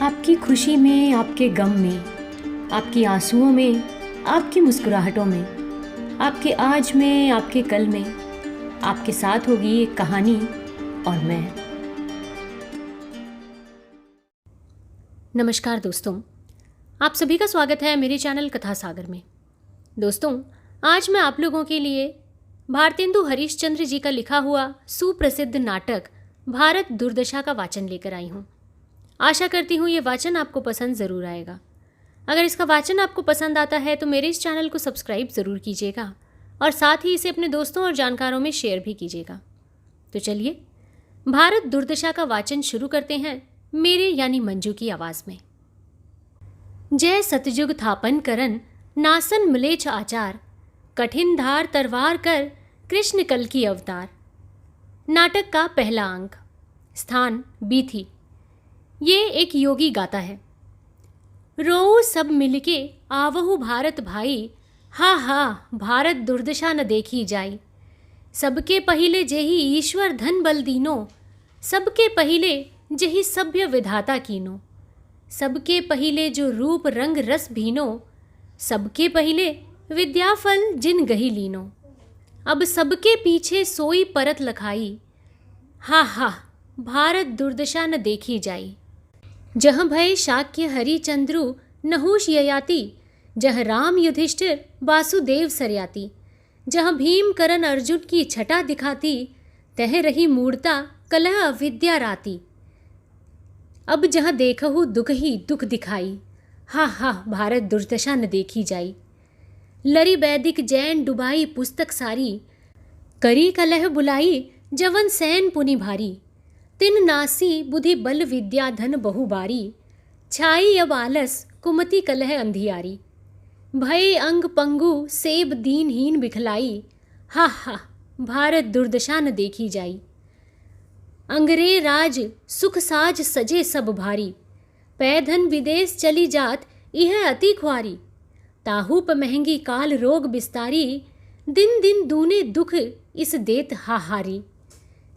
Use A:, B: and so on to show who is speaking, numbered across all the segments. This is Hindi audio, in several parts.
A: आपकी खुशी में, आपके गम में, आपकी आंसुओं में, आपकी मुस्कुराहटों में, आपके आज में, आपके कल में, आपके साथ होगी एक कहानी और मैं। नमस्कार दोस्तों, आप सभी का स्वागत है मेरे चैनल कथा सागर में। दोस्तों, आज मैं आप लोगों के लिए भारतेंदु हरीशचंद्र जी का लिखा हुआ सुप्रसिद्ध नाटक भारत दुर्दशा का वाचन लेकर आई हूँ। आशा करती हूँ ये वाचन आपको पसंद ज़रूर आएगा। अगर इसका वाचन आपको पसंद आता है तो मेरे इस चैनल को सब्सक्राइब ज़रूर कीजिएगा और साथ ही इसे अपने दोस्तों और जानकारों में शेयर भी कीजिएगा। तो चलिए भारत दुर्दशा का वाचन शुरू करते हैं मेरे यानी मंजू की आवाज़ में। जय सतयुग थापन करन नासन मिलेच आचार, कठिन धार तरवार कर कृष्ण कल की अवतार। नाटक का पहला अंक। स्थान बीथी। ये एक योगी गाता है। रो सब मिलके आवहु भारत भाई, हा हा भारत दुर्दशा न देखी जाई। सबके पहिले जेहि ईश्वर धन बल दीनो, सबके पहिले जेहि सभ्य विधाता कीनो। सबके पहिले जो रूप रंग रस भीनो, सबके पहिले विद्या फल जिन गही लीनो। अब सबके पीछे सोई परत लखाई, हा हा भारत दुर्दशा न देखी जाई। जह भय शाक्य हरिचंद्रु नहुष ययाति, जह राम युधिष्ठिर वासुदेव सरयाति। जह भीम करण अर्जुन की छटा दिखाती, तह रही मूर्ता कलह अविद्या राती। अब जह देखहु दुख ही दुख दिखाई, हा हा भारत दुर्दशा न देखी जाई। लरी वैदिक जैन डुबाई पुस्तक सारी, करी कलह बुलाई जवन सैन पुनि भारी। तिन नासी बुद्धि बल विद्या धन बहुबारी, छाई अब आलस कुमति कलह अंधियारी। भय अंग पंगु सेब दीनहीन बिखलाई, हा हा भारत दुर्दशा न देखी जाई। अंगरे राज सुख साज सजे सब भारी, पैधन विदेश चली जात यह अति ख्वारी। ताहूप महंगी काल रोग बिस्तारी, दिन दिन दूने दुख इस देत हाहारी।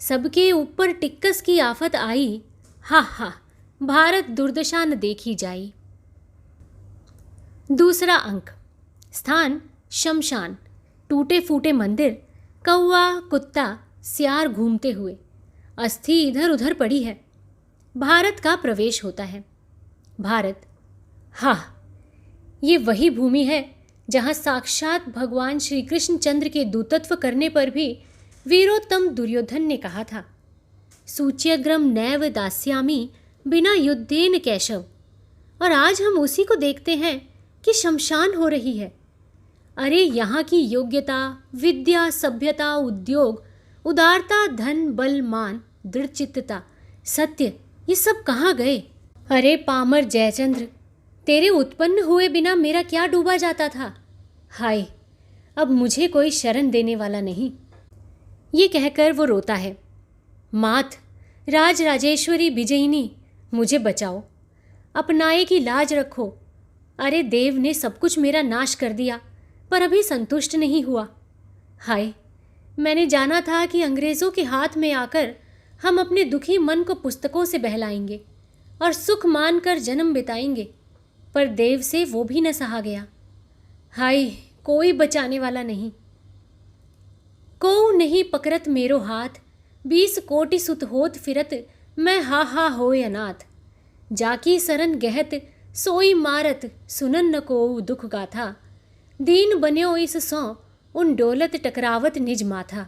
A: सबके ऊपर टिक्कस की आफत आई, हा हा भारत दुर्दशा न देखी जाई। दूसरा अंक। स्थान शमशान। टूटे फूटे मंदिर, कौवा कुत्ता सियार घूमते हुए, अस्थि इधर उधर पड़ी है। भारत का प्रवेश होता है। भारत, हा ये वही भूमि है जहाँ साक्षात भगवान श्री कृष्ण चंद्र के दूतत्व करने पर भी वीरोत्तम दुर्योधन ने कहा था, सूच्यग्रम नैव दास्यामि बिना युद्धेन कैशव। और आज हम उसी को देखते हैं कि शमशान हो रही है। अरे यहाँ की योग्यता, विद्या, सभ्यता, उद्योग, उदारता, धन, बल, मान, दृढ़चित्तता, सत्य, ये सब कहाँ गए? अरे पामर जयचंद्र, तेरे उत्पन्न हुए बिना मेरा क्या डूबा जाता था। हाय, अब मुझे कोई शरण देने वाला नहीं। ये कहकर वो रोता है, मात राज राजेश्वरी विजयिनी, मुझे बचाओ, अपनाए की लाज रखो। अरे देव ने सब कुछ मेरा नाश कर दिया पर अभी संतुष्ट नहीं हुआ। हाय, मैंने जाना था कि अंग्रेज़ों के हाथ में आकर हम अपने दुखी मन को पुस्तकों से बहलाएंगे और सुख मानकर जन्म बिताएंगे, पर देव से वो भी न सहा गया। हाय, कोई बचाने वाला नहीं। को नहीं पकड़त मेरो हाथ, 20 कोटि सुत होत फिरत, मैं हा होय अनाथ। जाकी सरन गहत सोई मारत, सुनन न को दुख गाथा। दीन बन्यो इस सौ उन डोलत टकरावत निज माथा।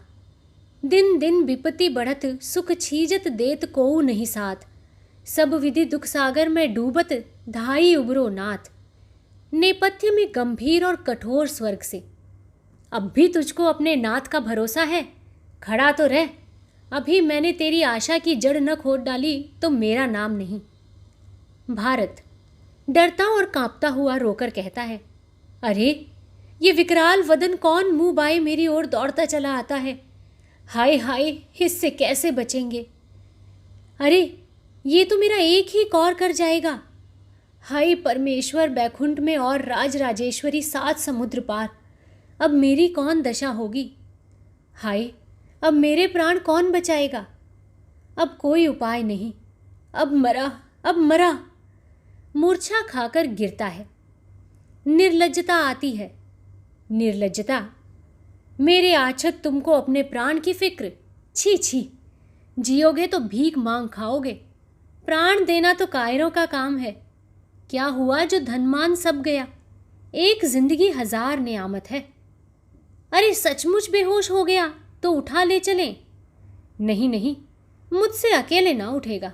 A: दिन दिन विपत्ति बढ़त सुख छीजत देत कोऊ नहीं साथ। सब विधि दुख सागर में डूबत धाई उबरो नाथ। नेपथ्य में गंभीर और कठोर स्वर्ग से, अब भी तुझको अपने नाथ का भरोसा है? खड़ा तो रह, अभी मैंने तेरी आशा की जड़ न खोद डाली तो मेरा नाम नहीं। भारत डरता और कांपता हुआ रोकर कहता है, अरे ये विकराल वदन कौन मुंह बाए मेरी ओर दौड़ता चला आता है। हाय हाय, इससे कैसे बचेंगे? अरे ये तो मेरा एक ही कौर कर जाएगा। हाय परमेश्वर बैकुंठ में और राज राजेश्वरी 7 समुद्र पार, अब मेरी कौन दशा होगी? हाय, अब मेरे प्राण कौन बचाएगा? अब कोई उपाय नहीं, अब मरा, अब मरा। मूर्छा खाकर गिरता है। निर्लज्जता आती है। निर्लज्जता, मेरे आछत तुमको अपने प्राण की फिक्र। छी छी, जियोगे तो भीख मांग खाओगे। प्राण देना तो कायरों का काम है। क्या हुआ जो धनमान सब गया, एक जिंदगी 1000 नियामत है। अरे सचमुच बेहोश हो गया तो उठा ले चलें। नहीं नहीं, मुझसे अकेले ना उठेगा।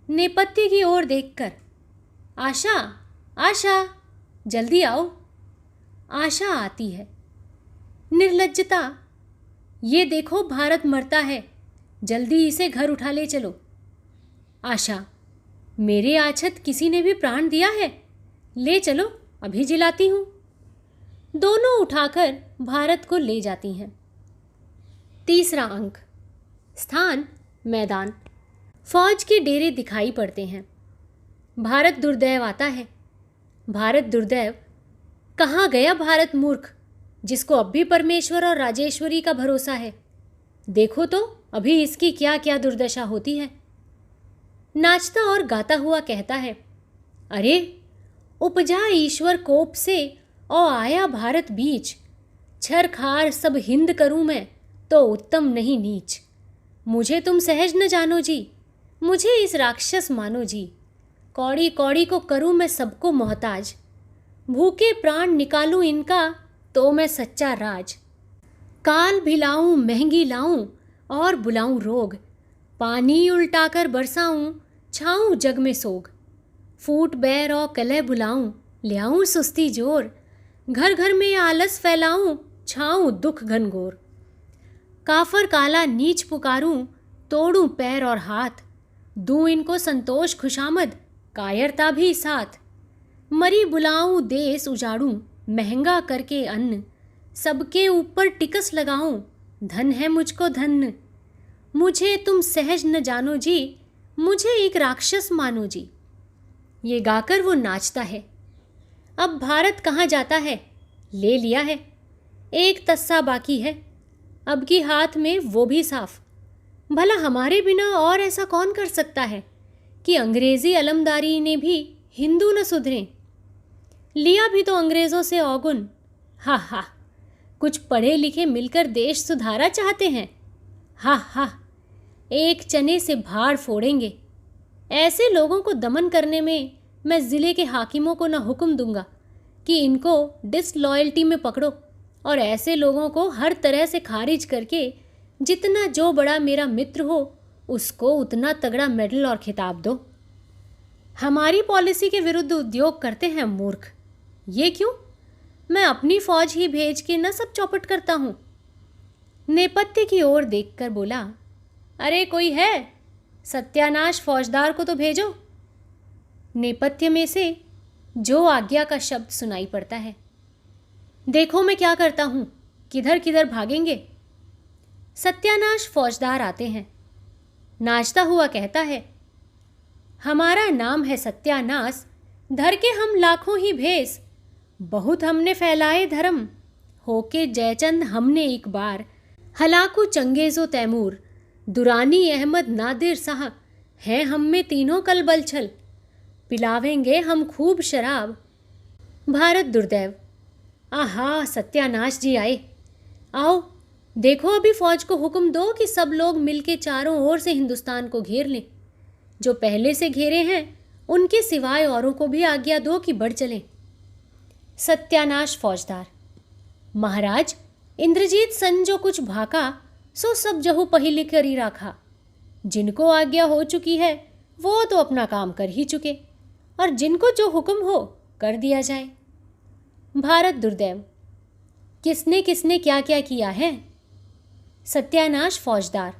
A: नेपथ्य की ओर देखकर, आशा आशा जल्दी आओ। आशा आती है। निर्लज्जता, ये देखो भारत मरता है, जल्दी इसे घर उठा ले चलो। आशा, मेरे आछत किसी ने भी प्राण दिया है? ले चलो, अभी जिलाती हूँ। दोनों उठाकर भारत को ले जाती हैं। तीसरा अंक। स्थान मैदान। फौज के डेरे दिखाई पड़ते हैं। भारत दुर्दैव आता है। भारत दुर्दैव, कहाँ गया भारत मूर्ख, जिसको अब भी परमेश्वर और राजेश्वरी का भरोसा है। देखो तो अभी इसकी क्या क्या दुर्दशा होती है। नाचता और गाता हुआ कहता है, अरे उपजा ईश्वर कोप से और आया भारत बीच। छर खार सब हिंद करूं मैं, तो उत्तम नहीं नीच। मुझे तुम सहज न जानो जी, मुझे इस राक्षस मानो जी। कौड़ी कौड़ी को करूं मैं सबको मोहताज। भूखे प्राण निकालूं इनका, तो मैं सच्चा राज। काल भिलाऊं महंगी लाऊं और बुलाऊं रोग। पानी उल्टाकर बरसाऊं, छाऊं जग में सोग। फूट बैर और कलह बुलाऊं, लियाऊं सुस्ती जोर। घर घर में आलस फैलाऊं, छाऊं दुख घनघोर। काफर काला नीच पुकारूं, तोड़ूं पैर और हाथ। दूं इनको संतोष खुशामद, कायरता भी साथ। मरी बुलाऊं देश उजाड़ूं, महंगा करके अन्न। सबके ऊपर टिकस लगाऊं, धन है मुझको धन्य। मुझे तुम सहज न जानो जी, मुझे एक राक्षस मानो जी। ये गाकर वो नाचता है। अब भारत कहाँ जाता है? ले लिया है। एक तस्सा बाकी है, अब की हाथ में वो भी साफ। भला हमारे बिना और ऐसा कौन कर सकता है कि अंग्रेजी अलमदारी ने भी हिंदू न सुधरे। लिया भी तो अंग्रेजों से औगुन। हा हा, कुछ पढ़े लिखे मिलकर देश सुधारा चाहते हैं। हा हा, एक चने से भाड़ फोड़ेंगे। ऐसे लोगों को दमन करने में मैं ज़िले के हाकिमों को न हुक्म दूंगा कि इनको डिसलॉयल्टी में पकड़ो, और ऐसे लोगों को हर तरह से खारिज करके जितना जो बड़ा मेरा मित्र हो उसको उतना तगड़ा मेडल और खिताब दो। हमारी पॉलिसी के विरुद्ध उद्योग करते हैं मूर्ख। ये क्यों? मैं अपनी फौज ही भेज के न सब चौपट करता हूँ। नेपथ्य की ओर देखकर बोला, अरे कोई है? सत्यानाश फौजदार को तो भेजो। नेपथ्य में से जो आज्ञा का शब्द सुनाई पड़ता है। देखो मैं क्या करता हूँ, किधर किधर भागेंगे। सत्यानाश फौजदार आते हैं। नाचता हुआ कहता है, हमारा नाम है सत्यानाश, धर के हम लाखों ही भेस। बहुत हमने फैलाए धर्म, होके जयचंद हमने एक बार। हलाकू चंगेज़ो तैमूर, दुरानी अहमद नादिर शाह, हैं हम में तीनों कल बलछल। पिलावेंगे हम खूब शराब। भारत दुर्दैव, आहा सत्यानाश जी आए। आओ देखो, अभी फौज को हुक्म दो कि सब लोग मिलके चारों ओर से हिंदुस्तान को घेर लें। जो पहले से घेरे हैं उनके सिवाय औरों को भी आज्ञा दो कि बढ़ चलें। सत्यानाश फौजदार, महाराज इंद्रजीत सन जो कुछ भाका सो सब जहु पहिले करी राखा। जिनको आज्ञा हो चुकी है वो तो अपना काम कर ही चुके, और जिनको जो हुक्म हो कर दिया जाए। भारत दुर्दैव, किसने किसने क्या क्या किया है? सत्यानाश फौजदार,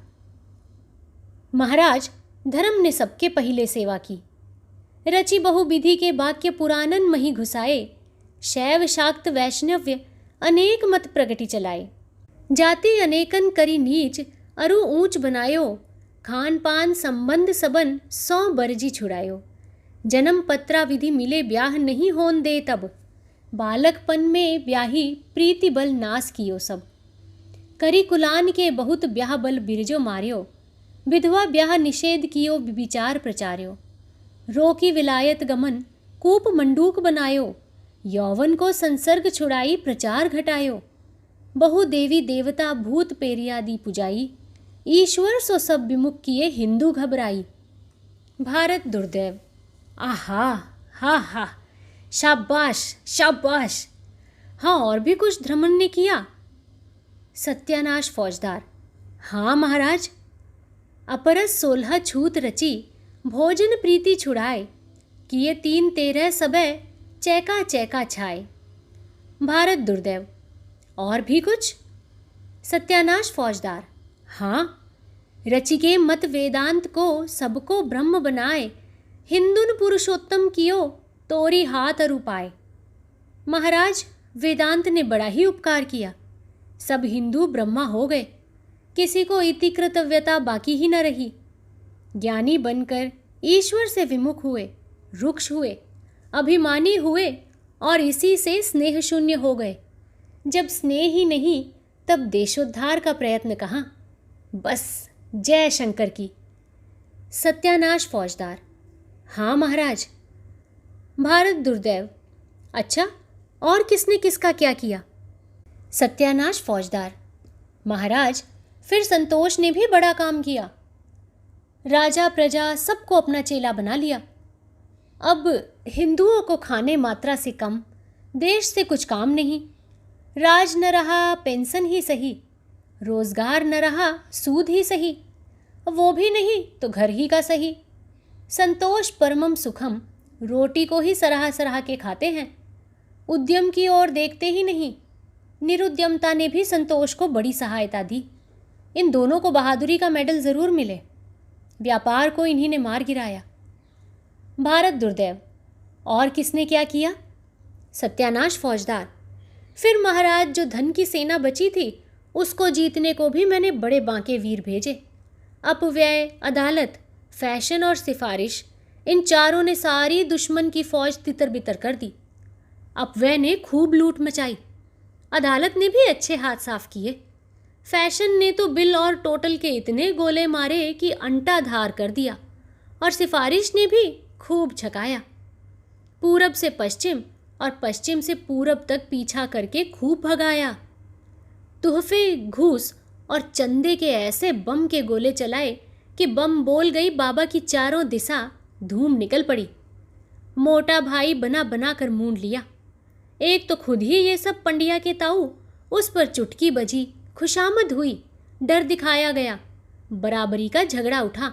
A: महाराज धर्म ने सबके पहिले सेवा की। रचि बहुविधि के वाक्य पुराणन मही घुसाए। शैव शाक्त वैष्णव्य अनेक मत प्रगति चलाए। जाति अनेकन करी नीच, अरु ऊंच बनायो। खान पान संबंध सबन 100 बरजी छुड़ायो। जन्म पत्रा विधि मिले ब्याह नहीं होन दे तब। बालकपन में ब्याही प्रीति बल नाश कियो सब। करी कुलान के बहुत ब्याह बल बिरजो मार्यो। विधवा ब्याह निषेध कियो विचार प्रचार्यो। रोकी विलायत गमन कूप मंडूक बनायो, यौवन को संसर्ग छुड़ाई प्रचार घटायो। बहु देवी देवता भूत पेरियादि पुजाई, ईश्वर सो सब विमुख किए हिंदू घबराई। भारत दुर्दैव। आहा, हा हा, शाबाश शाबाश। हाँ, और भी कुछ धर्मन ने किया? सत्यानाश फौजदार। हाँ महाराज। अपरस 16 छूत रची, भोजन प्रीति छुड़ाए, किए 3 13 सबे, चैका चैका छाए। भारत दुर्दैव। और भी कुछ? सत्यानाश फौजदार। हाँ, रचिके मत वेदांत को सबको ब्रह्म बनाए, हिंदुन पुरुषोत्तम कियो तोरी हाथ अरु पाए। महाराज, वेदांत ने बड़ा ही उपकार किया, सब हिंदू ब्रह्मा हो गए, किसी को इति कृतव्यता बाकी ही न रही। ज्ञानी बनकर ईश्वर से विमुख हुए, रुक्ष हुए, अभिमानी हुए और इसी से स्नेह शून्य हो गए। जब स्नेह ही नहीं तब देशोद्धार का प्रयत्न कहाँ? बस जय शंकर की। सत्यानाश फौजदार। हाँ महाराज। भारत दुर्दैव। अच्छा, और किसने किसका क्या किया? सत्यानाश फौजदार। महाराज, फिर संतोष ने भी बड़ा काम किया, राजा प्रजा सबको अपना चेला बना लिया। अब हिंदुओं को खाने मात्रा से कम, देश से कुछ काम नहीं, राज न रहा पेंशन ही सही, रोजगार न रहा सूद ही सही, वो भी नहीं तो घर ही का सही। संतोष परमम सुखम, रोटी को ही सराह सराह के खाते हैं, उद्यम की ओर देखते ही नहीं। निरुद्यमता ने भी संतोष को बड़ी सहायता दी। इन दोनों को बहादुरी का मेडल जरूर मिले, व्यापार को इन्हीं ने मार गिराया। भारत दुर्दैव। और किसने क्या किया? सत्यानाश फौजदार। फिर महाराज, जो धन की सेना बची थी उसको जीतने को भी मैंने बड़े बांके वीर भेजे। अपव्यय, अदालत, फैशन और सिफारिश, इन चारों ने सारी दुश्मन की फौज तितर बितर कर दी। अपव्यय ने खूब लूट मचाई, अदालत ने भी अच्छे हाथ साफ किए, फैशन ने तो बिल और टोटल के इतने गोले मारे कि अंटा धार कर दिया, और सिफारिश ने भी खूब छकाया। पूरब से पश्चिम और पश्चिम से पूरब तक पीछा करके खूब भगाया। तोहफे, घूस और चंदे के ऐसे बम के गोले चलाए कि बम बोल गई बाबा की चारों दिशा, धूम निकल पड़ी। मोटा भाई बना बना कर मूंड लिया। एक तो खुद ही ये सब पंडिया के ताऊ, उस पर चुटकी बजी, खुशामद हुई, डर दिखाया गया, बराबरी का झगड़ा उठा,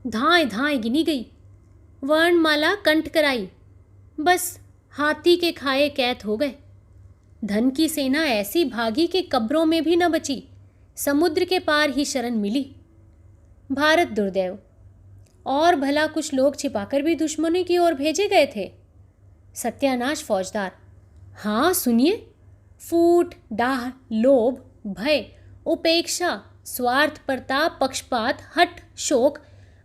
A: धाएं धाएं गिनी गई, वर्णमाला कंठ कराई, बस हाथी के खाए कैद हो गए। धन की सेना ऐसी भागी कि कब्रों में भी न बची, समुद्र के पार ही शरण मिली। भारत दुर्दैव। और भला कुछ लोग छिपाकर भी दुश्मनों की ओर भेजे गए थे? सत्यानाश फौजदार। हाँ सुनिए। फूट, डाह, लोभ, भय, उपेक्षा, स्वार्थपरता, पक्षपात, हठ, शोक,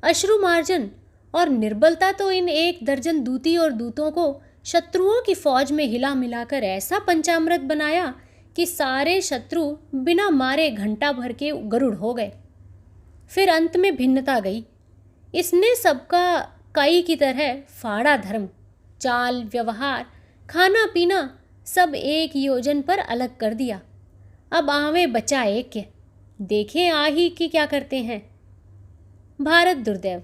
A: अश्रुमार्जन और निर्बलता तो इन 1 दर्जन दूती और दूतों को शत्रुओं की फौज में हिला मिलाकर ऐसा पंचामृत बनाया कि सारे शत्रु बिना मारे घंटा भर के गरुड़ हो गए। फिर अंत में भिन्नता गई। इसने सबका काई की तरह फाड़ा धर्म, चाल, व्यवहार, खाना पीना सब एक योजन पर अलग कर दिया। अब आवे बचा एक के, देखें आ ही कि क्या करते हैं। भारत दुर्दैव।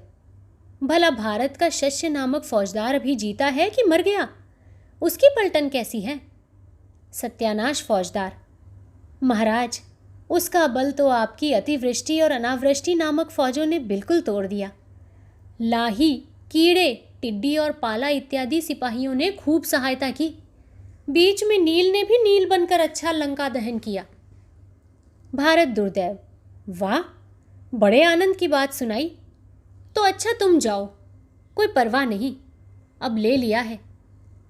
A: भला भारत का शस्य नामक फौजदार अभी जीता है कि मर गया? उसकी पलटन कैसी है? सत्यानाश फौजदार। महाराज, उसका बल तो आपकी अतिवृष्टि और अनावृष्टि नामक फौजों ने बिल्कुल तोड़ दिया। लाही, कीड़े, टिड्डी और पाला इत्यादि सिपाहियों ने खूब सहायता की। बीच में नील ने भी नील बनकर अच्छा लंका दहन किया। भारत दुर्दैव। वाह, बड़े आनंद की बात सुनाई। तो अच्छा तुम जाओ, कोई परवाह नहीं, अब ले लिया है,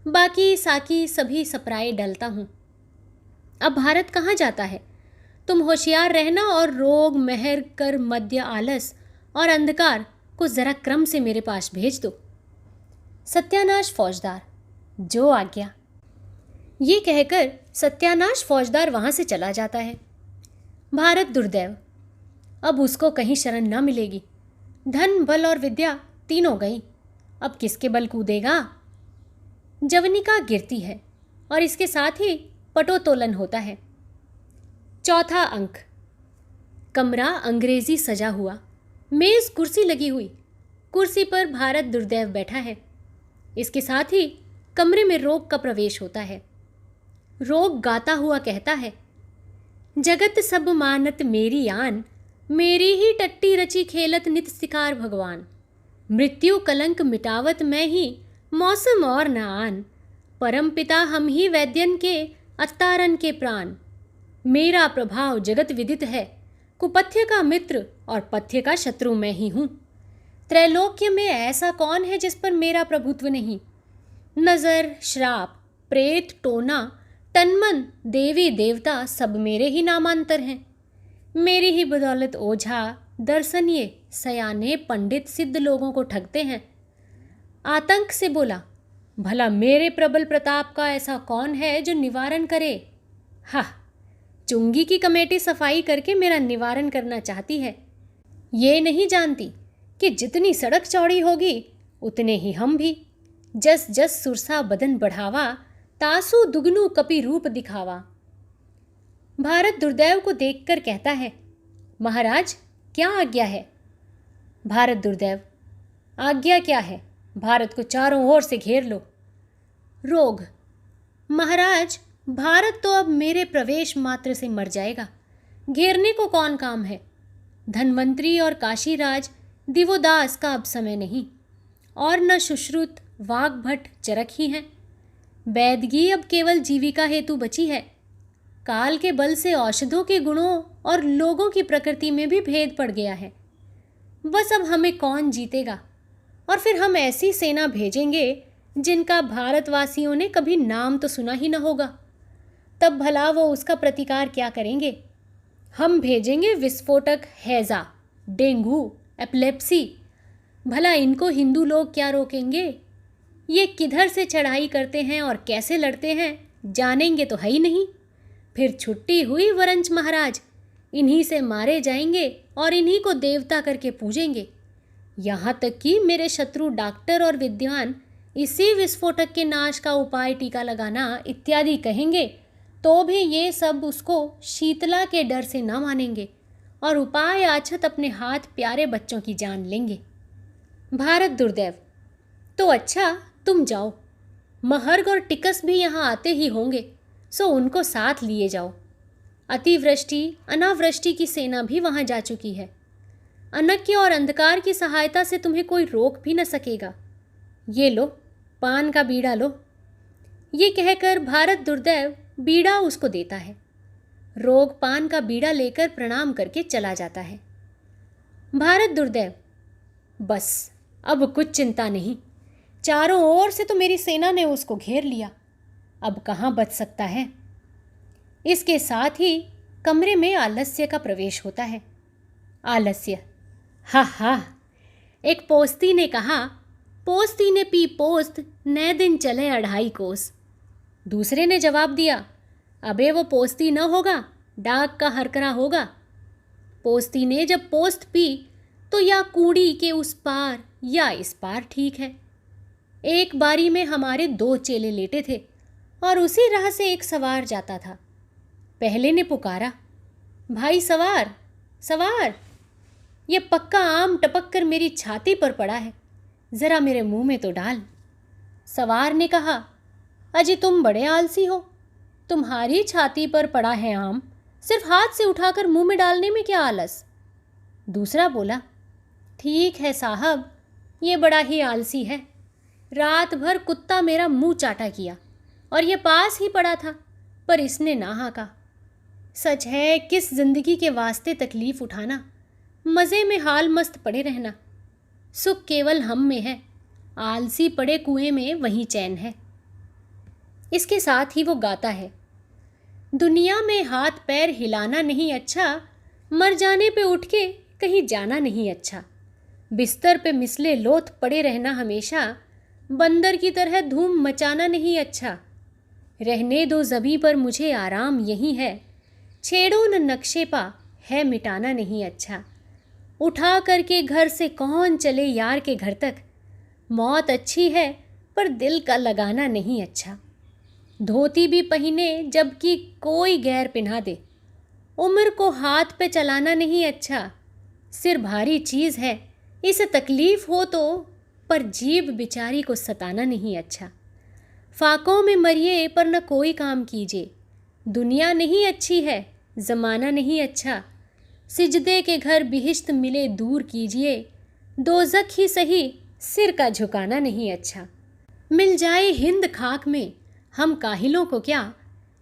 A: बाकी साकी सभी सपराए डलता हूँ। अब भारत कहाँ जाता है? तुम होशियार रहना और रोग, मेहर, कर, मद्य, आलस और अंधकार को जरा क्रम से मेरे पास भेज दो। सत्यानाश फौजदार। जो आज्ञा। ये कहकर सत्यानाश फौजदार वहां से चला जाता है। भारत दुर्दैव। अब उसको कहीं शरण न मिलेगी। धन, बल और विद्या तीनों गई। अब किसके बल कूदेगा? जवनिका गिरती है और इसके साथ ही पटोत्तोलन होता है। चौथा अंक। कमरा अंग्रेजी सजा हुआ, मेज कुर्सी लगी हुई, कुर्सी पर भारत दुर्दैव बैठा है। इसके साथ ही कमरे में रोग का प्रवेश होता है। रोग गाता हुआ कहता है, जगत सब मानत मेरी आन, मेरी ही टट्टी रची खेलत नित शिकार भगवान। मृत्यु कलंक मिटावत मैं ही, मौसम और न आन। परम पिता हम ही वैद्यन के, अवतारन के प्राण। मेरा प्रभाव जगत विदित है, कुपथ्य का मित्र और पथ्य का शत्रु मैं ही हूँ। त्रैलोक्य में ऐसा कौन है जिस पर मेरा प्रभुत्व नहीं। नज़र, श्राप, प्रेत, टोना, तन्मन, देवी देवता सब मेरे ही नामांतर हैं। मेरी ही बदौलत ओझा, दर्शनीय, सयाने, पंडित, सिद्ध लोगों को ठगते हैं। आतंक से बोला, भला मेरे प्रबल प्रताप का ऐसा कौन है जो निवारण करे। हा, चुंगी की कमेटी सफाई करके मेरा निवारण करना चाहती है। ये नहीं जानती कि जितनी सड़क चौड़ी होगी उतने ही हम भी। जस जस सुरसा बदन बढ़ावा, तासु दुगनु कपि रूप दिखावा। भारत दुर्दैव को देखकर कहता है, महाराज क्या आज्ञा है? भारत दुर्दैव, आज्ञा क्या है, भारत को चारों ओर से घेर लो। रोग, महाराज भारत तो अब मेरे प्रवेश मात्र से मर जाएगा, घेरने को कौन काम है। धनवंतरी और काशीराज दिवोदास का अब समय नहीं, और न सुश्रुत, वाग्भट, चरक ही हैं। बैदगी अब केवल जीविका हेतु बची है। काल के बल से औषधों के गुणों और लोगों की प्रकृति में भी भेद पड़ गया है। बस अब हमें कौन जीतेगा, और फिर हम ऐसी सेना भेजेंगे जिनका भारतवासियों ने कभी नाम तो सुना ही न होगा। तब भला वो उसका प्रतिकार क्या करेंगे? हम भेजेंगे विस्फोटक, हैजा, डेंगू, एपिलेप्सी। भला इनको हिंदू लोग क्या रोकेंगे? ये किधर से चढ़ाई करते हैं और कैसे लड़ते हैं जानेंगे तो है ही नहीं। फिर छुट्टी हुई वरंच महाराज, इन्हीं से मारे जाएंगे और इन्हीं को देवता करके पूजेंगे। यहाँ तक कि मेरे शत्रु डॉक्टर और विद्वान इसी विस्फोटक के नाश का उपाय टीका लगाना इत्यादि कहेंगे तो भी ये सब उसको शीतला के डर से न मानेंगे और उपाय आछत अपने हाथ प्यारे बच्चों की जान लेंगे। भारत दुर्दैव, तो अच्छा तुम जाओ, महर्ग और टिकस भी यहाँ आते ही होंगे, सो उनको साथ लिए जाओ। अतिवृष्टि, अनावृष्टि की सेना भी वहाँ जा चुकी है। अनक्य और अंधकार की सहायता से तुम्हें कोई रोक भी न सकेगा। ये लो, पान का बीड़ा लो। ये कहकर भारत दुर्दैव बीड़ा उसको देता है। रोग पान का बीड़ा लेकर प्रणाम करके चला जाता है। भारत दुर्दैव, बस अब कुछ चिंता नहीं, चारों ओर से तो मेरी सेना ने उसको घेर लिया, अब कहाँ बच सकता है। इसके साथ ही कमरे में आलस्य का प्रवेश होता है। आलस्य, हा हा, एक पोस्ती ने कहा, पोस्ती ने पी पोस्त, नए दिन चले 2.5 कोस। दूसरे ने जवाब दिया, अबे वो पोस्ती न होगा, डाक का हरकरा होगा। पोस्ती ने जब पोस्त पी तो या कूड़ी के उस पार या इस पार ठीक है। एक बारी में हमारे 2 चेले लेटे थे और उसी राह से एक सवार जाता था। पहले ने पुकारा, भाई सवार, सवार, ये पक्का आम टपक कर मेरी छाती पर पड़ा है, ज़रा मेरे मुंह में तो डाल। सवार ने कहा, अजी तुम बड़े आलसी हो, तुम्हारी छाती पर पड़ा है आम, सिर्फ हाथ से उठाकर मुंह में डालने में क्या आलस। दूसरा बोला, ठीक है साहब, ये बड़ा ही आलसी है, रात भर कुत्ता मेरा मुंह चाटा किया और ये पास ही पड़ा था पर इसने ना हाँका। सच है, किस जिंदगी के वास्ते तकलीफ उठाना, मज़े में हाल मस्त पड़े रहना। सुख केवल हम में है, आलसी पड़े कुएं में वहीं चैन है। इसके साथ ही वो गाता है, दुनिया में हाथ पैर हिलाना नहीं अच्छा, मर जाने पे उठ के कहीं जाना नहीं अच्छा। बिस्तर पे मिसले लोथ पड़े रहना हमेशा, बंदर की तरह धूम मचाना नहीं अच्छा। रहने दो ज़मीं पर मुझे आराम यही है, छेड़ो न नक्शे पा है मिटाना नहीं अच्छा। उठा करके घर से कौन चले यार के घर तक, मौत अच्छी है पर दिल का लगाना नहीं अच्छा। धोती भी पहने जबकि कोई गैर पिन्हा दे। उम्र को हाथ पे चलाना नहीं अच्छा। सिर भारी चीज़ है, इसे तकलीफ हो तो, पर जीव बिचारी को सताना नहीं अच्छा। फाकों में मरिए पर न कोई काम कीजिए। दुनिया नहीं अच्छी है, ज़माना नहीं अच्छा। सिजदे के घर बिहिश्त मिले दूर कीजिए। दोज़ख ही सही, सिर का झुकाना नहीं अच्छा। मिल जाए हिंद खाक में, हम काहिलों को क्या,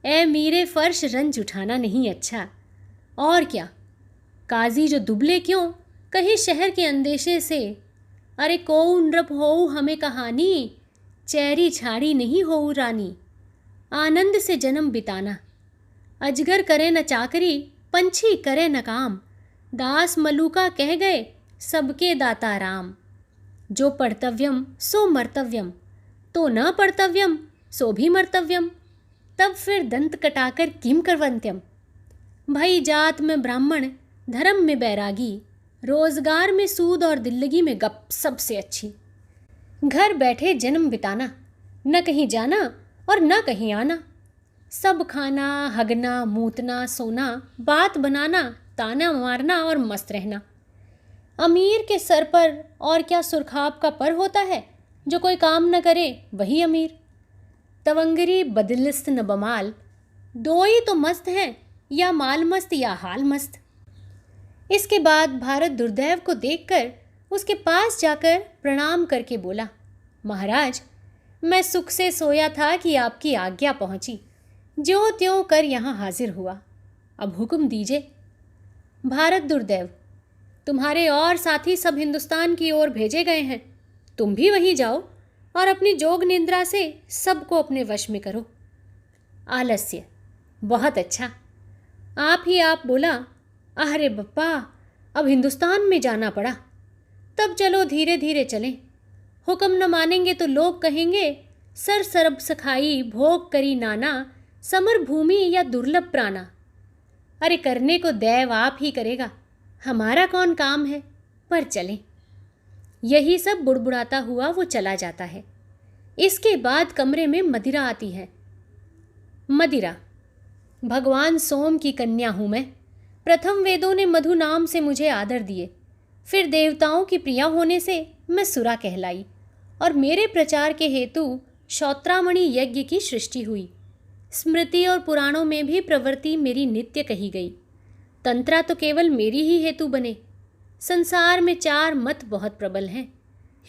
A: ए मीरे फर्श रंज उठाना नहीं अच्छा। और क्या, काजी जो दुबले क्यों, कहीं शहर के अंदेशे से। अरे कोऊ नृप होऊ हमें कहानी, चेरी छाड़ी नहीं होऊ रानी। आनंद से जन्म बिताना, अजगर करे न चाकरी, पंछी करे न काम। दास मलूका कह गए, सबके दाता राम। जो पढ़तव्यम सो मर्तव्यम, तो न पढ़तव्यम सो भी मर्तव्यम। तब फिर दंत कटाकर किम करवंत्यम। भई जात में ब्राह्मण, धर्म में बैरागी, रोजगार में सूद और दिल्लगी में गप सबसे अच्छी। घर बैठे जन्म बिताना, न कहीं जाना और न कहीं आना। सब खाना, हगना, मूतना, सोना, बात बनाना, ताना मारना और मस्त रहना। अमीर के सर पर और क्या सुरखाब का पर होता है, जो कोई काम न करे वही अमीर। तवंगरी बदलिस्त न बमाल, दो ही तो मस्त हैं, या माल मस्त या हाल मस्त। इसके बाद भारत दुर्दैव को देखकर उसके पास जाकर प्रणाम करके बोला, महाराज, मैं सुख से सोया था कि आपकी आज्ञा पहुंची, ज्यों त्यों कर यहाँ हाजिर हुआ। अब हुक्म दीजिए। भारत दुर्दैव, तुम्हारे और साथी सब हिंदुस्तान की ओर भेजे गए हैं, तुम भी वहीं जाओ और अपनी जोग निद्रा से सबको अपने वश में करो। आलस्य, बहुत अच्छा। आप ही आप बोला, अरे बप्पा, अब हिंदुस्तान में जाना पड़ा, तब चलो धीरे धीरे चलें। हुक्म न मानेंगे तो लोग कहेंगे, सर सरब सखाई भोग करी नाना, समर भूमि या दुर्लभ प्राणा। अरे करने को दैव आप ही करेगा, हमारा कौन काम है, पर चलें। यही सब बुड़बुड़ाता हुआ वो चला जाता है। इसके बाद कमरे में मदिरा आती है। मदिरा, भगवान सोम की कन्या हूँ मैं। प्रथम वेदों ने मधु नाम से मुझे आदर दिए, फिर देवताओं की प्रिया होने से मैं सुरा कहलाई, और मेरे प्रचार के हेतु श्रोत्रामणि यज्ञ की सृष्टि हुई। स्मृति और पुराणों में भी प्रवृत्ति मेरी नित्य कही गई। तंत्रा तो केवल मेरी ही हेतु बने। संसार में 4 मत बहुत प्रबल हैं,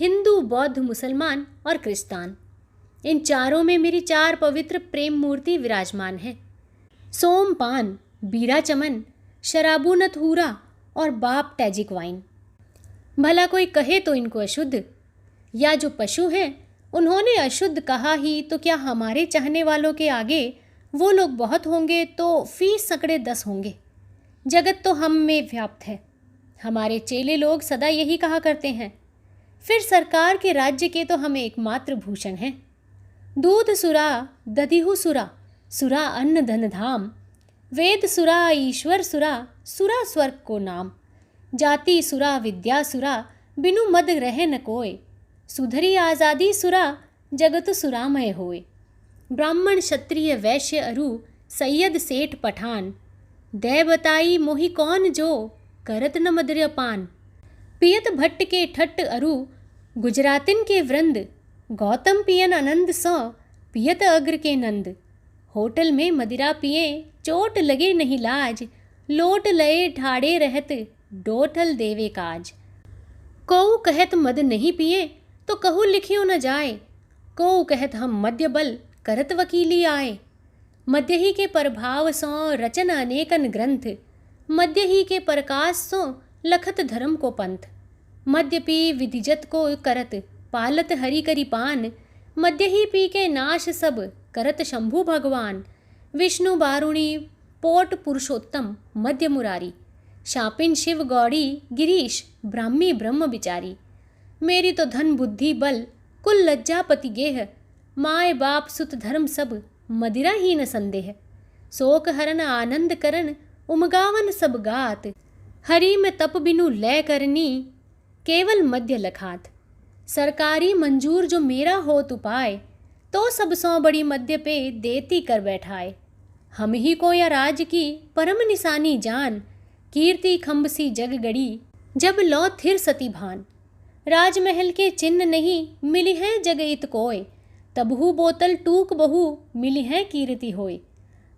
A: हिंदू, बौद्ध, मुसलमान और क्रिस्तान। इन चारों में मेरी 4 पवित्र प्रेम मूर्ति विराजमान है। सोमपान, बीरा चमन, शराबूनत हूरा और बाप टैजिक वाइन। भला कोई कहे तो इनको अशुद्ध, या जो पशु हैं उन्होंने अशुद्ध कहा ही तो क्या हमारे चाहने वालों के आगे वो लोग बहुत होंगे तो फीस सकड़े 10 होंगे। जगत तो हम में व्याप्त है। हमारे चेले लोग सदा यही कहा करते हैं। फिर सरकार के राज्य के तो हमें एकमात्र भूषण हैं। दूध सुरा, दधिहु सुरा, सुरा अन्न धन धाम। वेद सुरा, ईश्वर सुरा, सुरा स्वर्ग को नाम। जाति सुरा, विद्या सुरा, बिनु मद रहे न कोय। सुधरी आज़ादी सुरा, जगत सुरामय होय। ब्राह्मण, क्षत्रिय, वैश्य, अरु, सैयद, सेठ, पठान। दय बताई मोहि कौन जो, करत न मद्यपान। पियत भट्ट के ठट्ट अरु, गुजरातिन के वृंद। गौतम पियन आनंद सौ, पियत अग्र के नंद। होटल में मदिरा पिए, चोट लगे नहीं लाज। लोट लए ठाड़े रहत, डोठल देवे काज। कोऊ कहत मद नहीं पिए, तो कहू लिखियो न जाए। कोऊ कहत हम मद्य बल, करत वकीली आए। मद्य ही के प्रभाव सो रचन अनेकन ग्रंथ। मद्य ही के प्रकाश सो लखत धर्म को पंथ। मद्य पी विधिजत को करत, पालत हरि करी पान। मद्य ही पी के नाश सब, करत शंभु भगवान। विष्णु बारुणी पोट पुरुषोत्तम, मद्य मुरारी। शापिन शिव गौड़ी गिरीश, ब्राह्मी ब्रह्म बिचारी। मेरी तो धन बुद्धि बल, कुल लज्जापति गेह। माए बाप सुत धर्म सब, मदिरा ही न संदेह। शोक हरन आनंद करन, उमगावन सब गात। हरि में तप बिनु लय करनी, केवल मद्य लखात। सरकारी मंजूर जो मेरा होत उपाय, तो सब सौ बड़ी मध्य पे देती कर बैठाए। हम ही को या राज की परम निशानी जान, कीर्ति खम्भ सी जग गड़ी, जब लौ थिर सती भान। राजमहल के चिन्ह नहीं मिली हैं जग इत कोय, तबहु बोतल टूक बहु मिली हैं कीर्ति होय।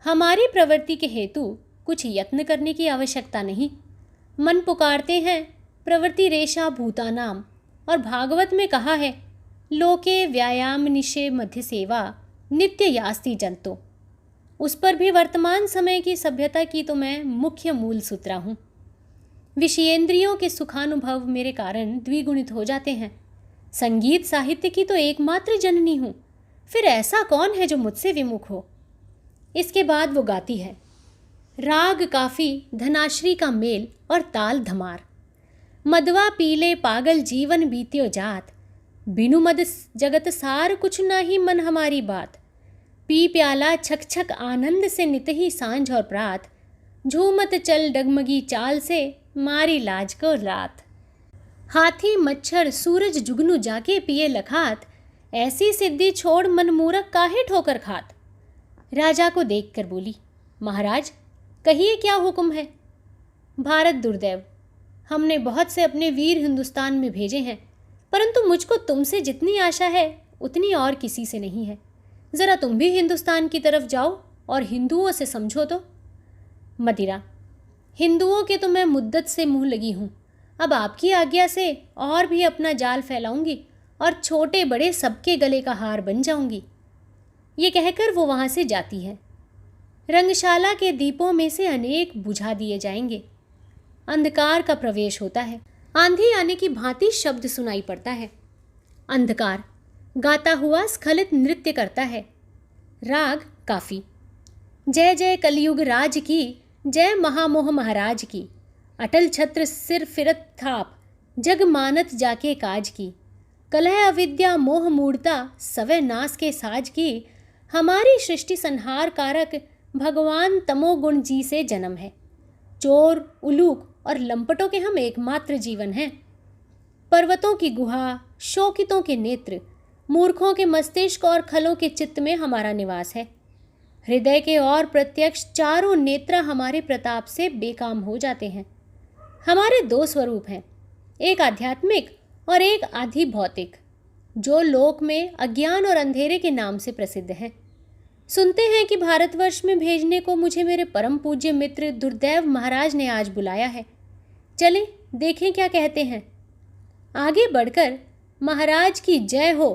A: हमारी प्रवृत्ति के हेतु कुछ यत्न करने की आवश्यकता नहीं। मन पुकारते हैं प्रवृत्ति रेशा भूतानाम, और भागवत में कहा है लोके व्यायाम निशे मध्य सेवा नित्य यास्ति जंतो। उस पर भी वर्तमान समय की सभ्यता की तो मैं मुख्य मूल सूत्रा हूँ। विषयेंद्रियों के सुखानुभव मेरे कारण द्विगुणित हो जाते हैं। संगीत साहित्य की तो एकमात्र जननी हूँ, फिर ऐसा कौन है जो मुझसे विमुख हो। इसके बाद वो गाती है, राग काफी धनाश्री का मेल और ताल धमार, मदवा पीले पागल जीवन बीत्यो जात, बिनु मद जगत सार कुछ ना ही मन हमारी बात। पी प्याला छक छक आनंद से नित ही सांझ और प्रात, झूमत चल डगमगी चाल से मारी लाज को रात। हाथी मच्छर सूरज जुगनू जाके पिए लखात, ऐसी सिद्धि छोड़ मन मूरख काहे ठोकर खात। राजा को देखकर बोली, महाराज कहिए क्या हुक्म है। भारत दुर्दैव, हमने बहुत से अपने वीर हिंदुस्तान में भेजे हैं, परंतु मुझको तुमसे जितनी आशा है उतनी और किसी से नहीं है। ज़रा तुम भी हिंदुस्तान की तरफ जाओ और हिंदुओं से समझो तो। मदिरा, हिंदुओं के तो मैं मुद्दत से मुंह लगी हूँ, अब आपकी आज्ञा से और भी अपना जाल फैलाऊंगी और छोटे बड़े सबके गले का हार बन जाऊंगी। ये कहकर वो वहाँ से जाती है। रंगशाला के दीपों में से अनेक बुझा दिए जाएंगे। अंधकार का प्रवेश होता है। आंधी आने की भांति शब्द सुनाई पड़ता है। अंधकार गाता हुआ स्खलित नृत्य करता है। राग काफी। जय जय कलयुग राज की, जय महामोह महाराज की, अटल छत्र सिर फिरत थाप, जग मानत जाके काज की, कलह अविद्या मोह मूढ़ता सवै नास के साज की। हमारी सृष्टि संहार कारक भगवान तमोगुण जी से जन्म है। चोर उलूक और लंपटों के हम एकमात्र जीवन हैं। पर्वतों की गुहा, शोकितों के नेत्र, मूर्खों के मस्तिष्क और खलों के चित्त में हमारा निवास है। हृदय के और प्रत्यक्ष चारों नेत्र हमारे प्रताप से बेकाम हो जाते हैं। हमारे दो स्वरूप हैं, एक आध्यात्मिक और एक आधि भौतिक, जो लोक में अज्ञान और अंधेरे के नाम से प्रसिद्ध हैं। सुनते हैं कि भारतवर्ष में भेजने को मुझे मेरे परम पूज्य मित्र दुर्दैव महाराज ने आज बुलाया है। चलें देखें क्या कहते हैं। आगे बढ़कर महाराज की जय हो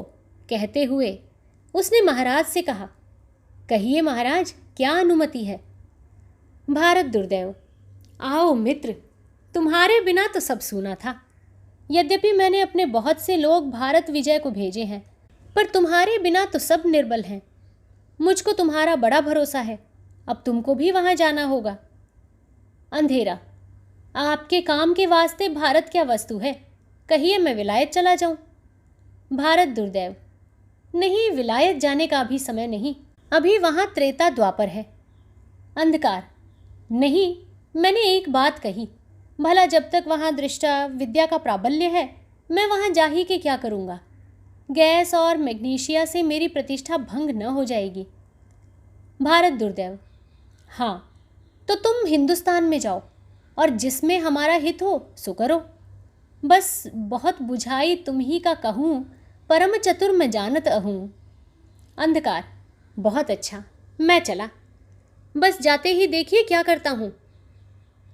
A: कहते हुए उसने महाराज से कहा, कहिए महाराज क्या अनुमति है। भारत दुर्दैव, आओ मित्र, तुम्हारे बिना तो सब सूना था। यद्यपि मैंने अपने बहुत से लोग भारत विजय को भेजे हैं, पर तुम्हारे बिना तो सब निर्बल हैं। मुझको तुम्हारा बड़ा भरोसा है, अब तुमको भी वहाँ जाना होगा। अंधेरा, आपके काम के वास्ते भारत क्या वस्तु है, कहिए मैं विलायत चला जाऊं। भारत दुर्दैव, नहीं, विलायत जाने का अभी समय नहीं, अभी वहाँ त्रेता द्वापर है। अंधकार, नहीं, मैंने एक बात कही, भला जब तक वहाँ दृष्टा विद्या का प्राबल्य है, मैं वहाँ जा ही के क्या करूँगा। गैस और मैग्नीशिया से मेरी प्रतिष्ठा भंग न हो जाएगी। भारत दुर्दैव, हाँ, तो तुम हिंदुस्तान में जाओ और जिसमें हमारा हित हो सो करो। बस बहुत बुझाई तुम ही का कहूँ, परम चतुर मैं जानत अहूँ। अंधकार, बहुत अच्छा, मैं चला, बस जाते ही देखिए क्या करता हूँ।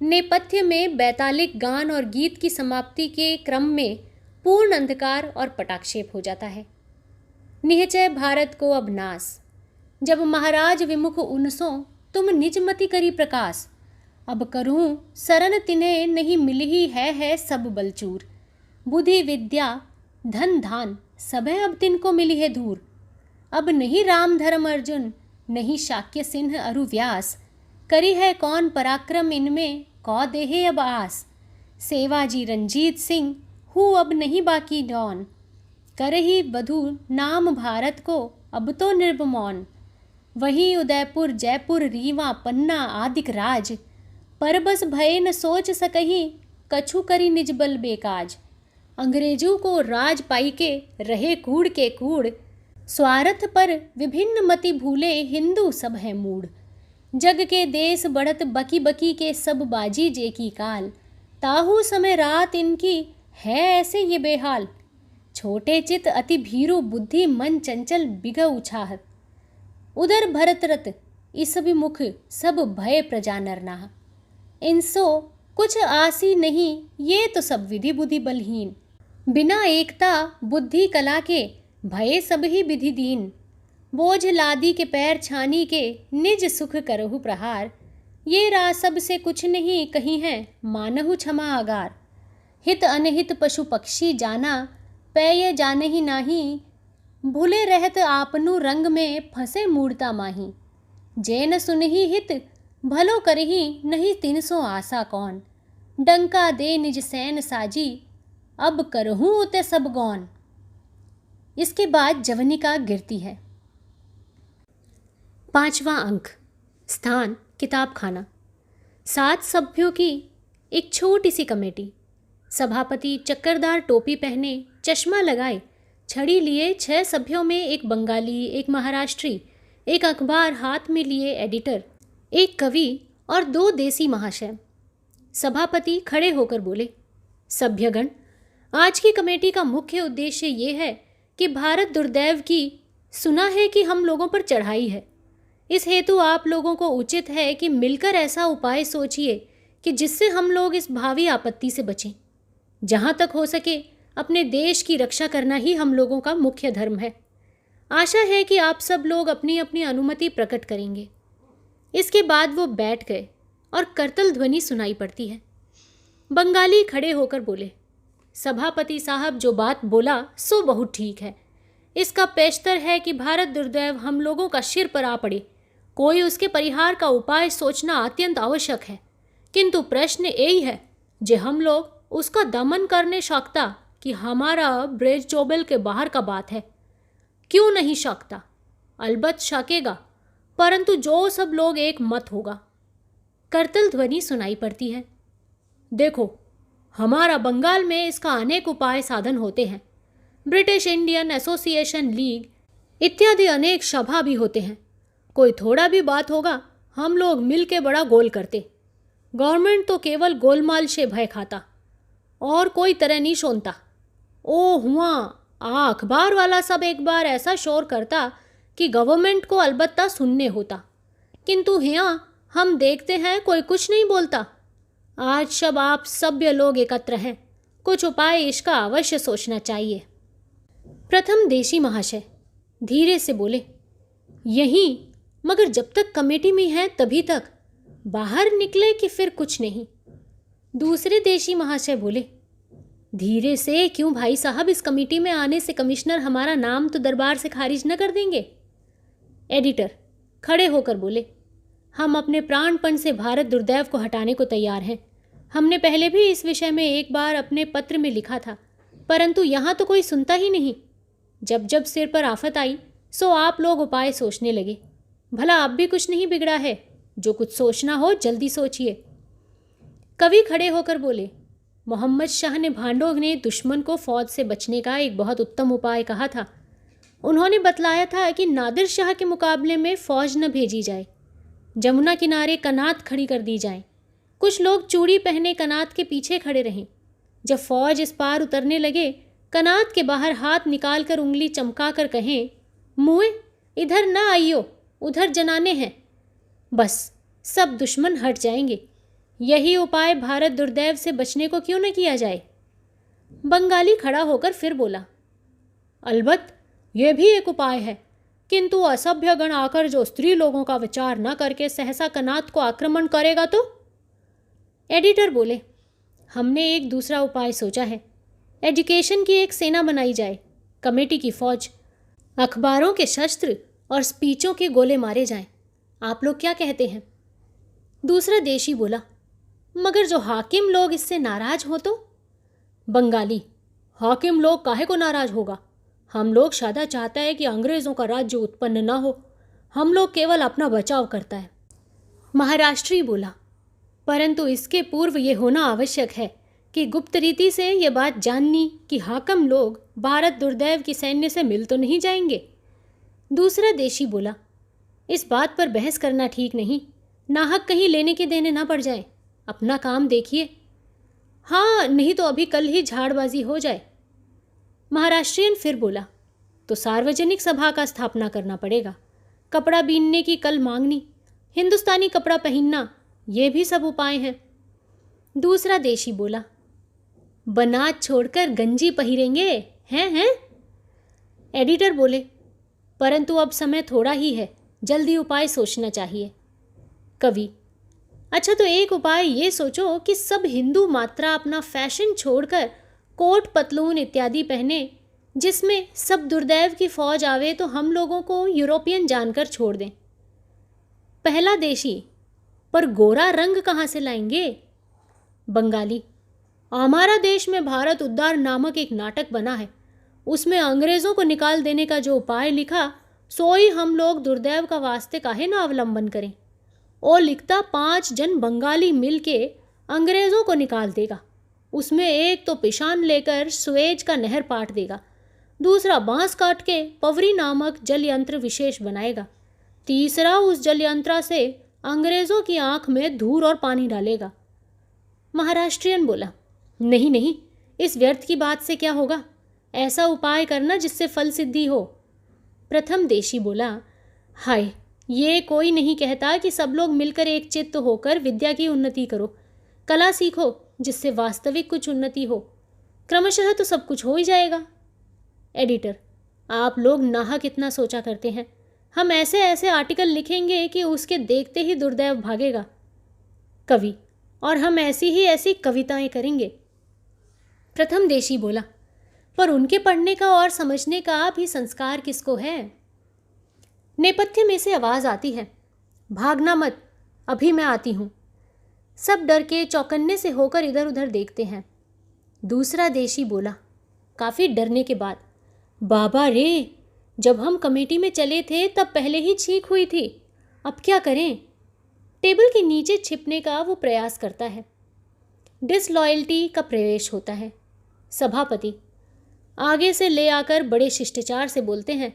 A: नेपथ्य में बैतालिक गान और गीत की समाप्ति के क्रम में पूर्ण अंधकार और पटाक्षेप हो जाता है। निश्चय भारत को अब नास, जब महाराज विमुख उनसों तुम निजमति करी प्रकाश। अब करूं शरण तिन्हें नहीं मिली ही है सब बलचूर। बुद्धि विद्या धन धान सभय अब तिनको मिली है दूर। अब नहीं राम धर्म अर्जुन, नहीं शाक्य सिंह अरु व्यास। करी है कौन पराक्रम इनमें, कौ देहे अब आस। सेवाजी रंजीत सिंह हूँ अब नहीं बाकी डॉन। करही बधु नाम भारत को अब तो निर्बमौन। वहीं उदयपुर जयपुर रीवा पन्ना आदिक राज। पर बस भय न सोच सकही, कछु करी निज बल बेकाज। अंग्रेजों को राज पाई के रहे कूड़ के कूड़, स्वार्थ पर विभिन्न मति भूले हिंदू सब है मूड। जग के देश बढ़त बकी बकी के सब बाजी जे की काल, ताहू समय रात इनकी है ऐसे ये बेहाल। छोटे चित अति भीरु बुद्धि मन चंचल बिग उछाहत, उधर भरत रत इस विमुख सब भय प्रजा नर नाह। इनसो कुछ आसी नहीं ये तो सब विधि बुद्धि बलहीन, बिना एकता बुद्धि कला के भये सब ही विधि दीन। बोझ लादी के पैर छानी के निज सुख करहु प्रहार, ये रा सब से कुछ नहीं कहीं है मानहु क्षमा आगार। हित अनहित पशु पक्षी जाना पैय जाने ही नाही, भूले रहत आपनु रंग में फंसे मूर्ता माही। जे न सुनहि हित भलो करही नहीं 300 आशा कौन, डंका दे निज सैन साजी अब करहूँ उते सब गौन। इसके बाद जवनिका गिरती है। 5वां अंक, स्थान किताब खाना। 7 सभ्यों की एक छोटी सी कमेटी। सभापति चक्करदार टोपी पहने, चश्मा लगाए, छड़ी लिए 6 सभ्यों में एक बंगाली, एक महाराष्ट्री, एक अखबार हाथ में लिए एडिटर, एक कवि और 2 देसी महाशय। सभापति खड़े होकर बोले, सभ्यगण, आज की कमेटी का मुख्य उद्देश्य ये है कि भारत दुर्दैव की सुना है कि हम लोगों पर चढ़ाई है। इस हेतु आप लोगों को उचित है कि मिलकर ऐसा उपाय सोचिए कि जिससे हम लोग इस भावी आपत्ति से बचें। जहाँ तक हो सके अपने देश की रक्षा करना ही हम लोगों का मुख्य धर्म है। आशा है कि आप सब लोग अपनी अपनी अनुमति प्रकट करेंगे। इसके बाद वो बैठ गए और करतल ध्वनि सुनाई पड़ती है। बंगाली खड़े होकर बोले, सभापति साहब जो बात बोला सो बहुत ठीक है। इसका पेशतर है कि भारत दुर्दैव हम लोगों का सिर पर आ पड़े, कोई उसके परिहार का उपाय सोचना अत्यंत आवश्यक है। किंतु प्रश्न यही है जे हम लोग उसका दमन करने सकता कि हमारा ब्रेज चोबल के बाहर का बात है। क्यों नहीं सकता? अलबत्त सकेगा, परंतु जो सब लोग एक मत होगा। करतल ध्वनि सुनाई पड़ती है। देखो, हमारा बंगाल में इसका अनेक उपाय साधन होते हैं। ब्रिटिश इंडियन एसोसिएशन लीग इत्यादि अनेक सभा भी होते हैं। कोई थोड़ा भी बात होगा हम लोग मिल के बड़ा गोल करते। गवर्नमेंट तो केवल गोलमाल से भय खाता और कोई तरह नहीं सोनता। ओ हुआ अखबार वाला सब एक बार ऐसा शोर करता कि गवर्नमेंट को अलबत्ता सुनने होता, किंतु यहाँ हम देखते हैं कोई कुछ नहीं बोलता। आज सब आप सभ्य लोग एकत्र हैं, कुछ उपाय इसका अवश्य सोचना चाहिए। प्रथम देशी महाशय धीरे से बोले, यहीं, मगर जब तक कमेटी में है तभी तक, बाहर निकले कि फिर कुछ नहीं। दूसरे देशी महाशय बोले, धीरे से क्यों भाई साहब, इस कमेटी में आने से कमिश्नर हमारा नाम तो दरबार से खारिज न कर देंगे। एडिटर खड़े होकर बोले, हम अपने प्राणपण से भारत दुर्दैव को हटाने को तैयार हैं। हमने पहले भी इस विषय में एक बार अपने पत्र में लिखा था, परंतु यहाँ तो कोई सुनता ही नहीं। जब जब सिर पर आफत आई सो आप लोग उपाय सोचने लगे। भला अब भी कुछ नहीं बिगड़ा है, जो कुछ सोचना हो जल्दी सोचिए। कवि खड़े होकर बोले, मोहम्मद शाह ने भांडों ने दुश्मन को फौज से बचने का एक बहुत उत्तम उपाय कहा था। उन्होंने बतलाया था कि नादिर शाह के मुकाबले में फौज न भेजी जाए, जमुना किनारे कनात खड़ी कर दी जाए। कुछ लोग चूड़ी पहने कनात के पीछे खड़े रहें। जब फौज इस पार उतरने लगे, कनात के बाहर हाथ निकालकर उंगली चमकाकर कहें, मुए इधर ना आइयो, उधर जनाने हैं। बस सब दुश्मन हट जाएंगे। यही उपाय भारत दुर्दैव से बचने को क्यों न किया जाए। बंगाली खड़ा होकर फिर बोला, अलबत्त यह भी एक उपाय है, किंतु असभ्य गण आकर जो स्त्री लोगों का विचार न करके सहसा कनात को आक्रमण करेगा तो। एडिटर बोले, हमने एक दूसरा उपाय सोचा है। एजुकेशन की एक सेना बनाई जाए, कमेटी की फौज, अखबारों के शस्त्र और स्पीचों के गोले मारे जाएं। आप लोग क्या कहते हैं? दूसरा देशी बोला, मगर जो हाकिम लोग इससे नाराज हो तो। बंगाली, हाकिम लोग काहे को नाराज होगा? हम लोग शादा चाहता है कि अंग्रेज़ों का राज्य उत्पन्न ना हो। हम लोग केवल अपना बचाव करता है। महाराष्ट्री बोला, परंतु इसके पूर्व ये होना आवश्यक है कि गुप्त रीति से ये बात जाननी कि हाकम लोग भारत दुर्दैव की सैन्य से मिल तो नहीं जाएंगे। दूसरा देशी बोला, इस बात पर बहस करना ठीक नहीं, नाहक कहीं लेने के देने ना पड़ जाए, अपना काम देखिए। हाँ, नहीं तो अभी कल ही झाड़बाजी हो जाए। महाराष्ट्रियन फिर बोला, तो सार्वजनिक सभा का स्थापना करना पड़ेगा, कपड़ा बीनने की कल मांगनी, हिंदुस्तानी कपड़ा पहनना, ये भी सब उपाय हैं। दूसरा देशी बोला, बनात छोड़कर गंजी पहिरेंगे हैं। एडिटर बोले, परंतु अब समय थोड़ा ही है, जल्दी उपाय सोचना चाहिए। कवि, अच्छा तो एक उपाय ये सोचो कि सब हिंदू मात्रा अपना फैशन छोड़कर कोट पतलून इत्यादि पहने, जिसमें सब दुर्दैव की फौज आवे तो हम लोगों को यूरोपियन जानकर छोड़ दें। पहला देशी, पर गोरा रंग कहाँ से लाएंगे? बंगाली, हमारा देश में भारत उद्धार नामक एक नाटक बना है, उसमें अंग्रेज़ों को निकाल देने का जो उपाय लिखा सोई हम लोग दुर्दैव का वास्ते काहे ना अवलंबन करें। और लिखता 5 जन बंगाली मिल के अंग्रेज़ों को निकाल देगा। उसमें एक तो पिशान लेकर स्वेज का नहर पाट देगा, दूसरा बांस काट के पवरी नामक जल यंत्र विशेष बनाएगा, तीसरा उस जल यंत्रा से अंग्रेज़ों की आंख में धूल और पानी डालेगा। महाराष्ट्रियन बोला, नहीं नहीं, इस व्यर्थ की बात से क्या होगा, ऐसा उपाय करना जिससे फल सिद्धि हो। प्रथम देशी बोला, हाय, ये कोई नहीं कहता कि सब लोग मिलकर एक चित्त होकर विद्या की उन्नति करो, कला सीखो जिससे वास्तविक कुछ उन्नति हो, क्रमशः तो सब कुछ हो ही जाएगा। एडिटर, आप लोग नाहक इतना सोचा करते हैं, हम ऐसे ऐसे आर्टिकल लिखेंगे कि उसके देखते ही दुर्दैव भागेगा। कवि, और हम ऐसी ही ऐसी कविताएं करेंगे। प्रथम देशी बोला, पर उनके पढ़ने का और समझने का भी संस्कार किसको है? नेपथ्य में से आवाज़ आती है, भागना मत, अभी मैं आती हूँ। सब डर के चौकन्ने से होकर इधर उधर देखते हैं। दूसरा देशी बोला काफ़ी डरने के बाद, बाबा रे, जब हम कमेटी में चले थे तब पहले ही छींक हुई थी, अब क्या करें? टेबल के नीचे छिपने का वो प्रयास करता है। डिसलॉयल्टी का प्रवेश होता है। सभापति आगे से ले आकर बड़े शिष्टाचार से बोलते हैं,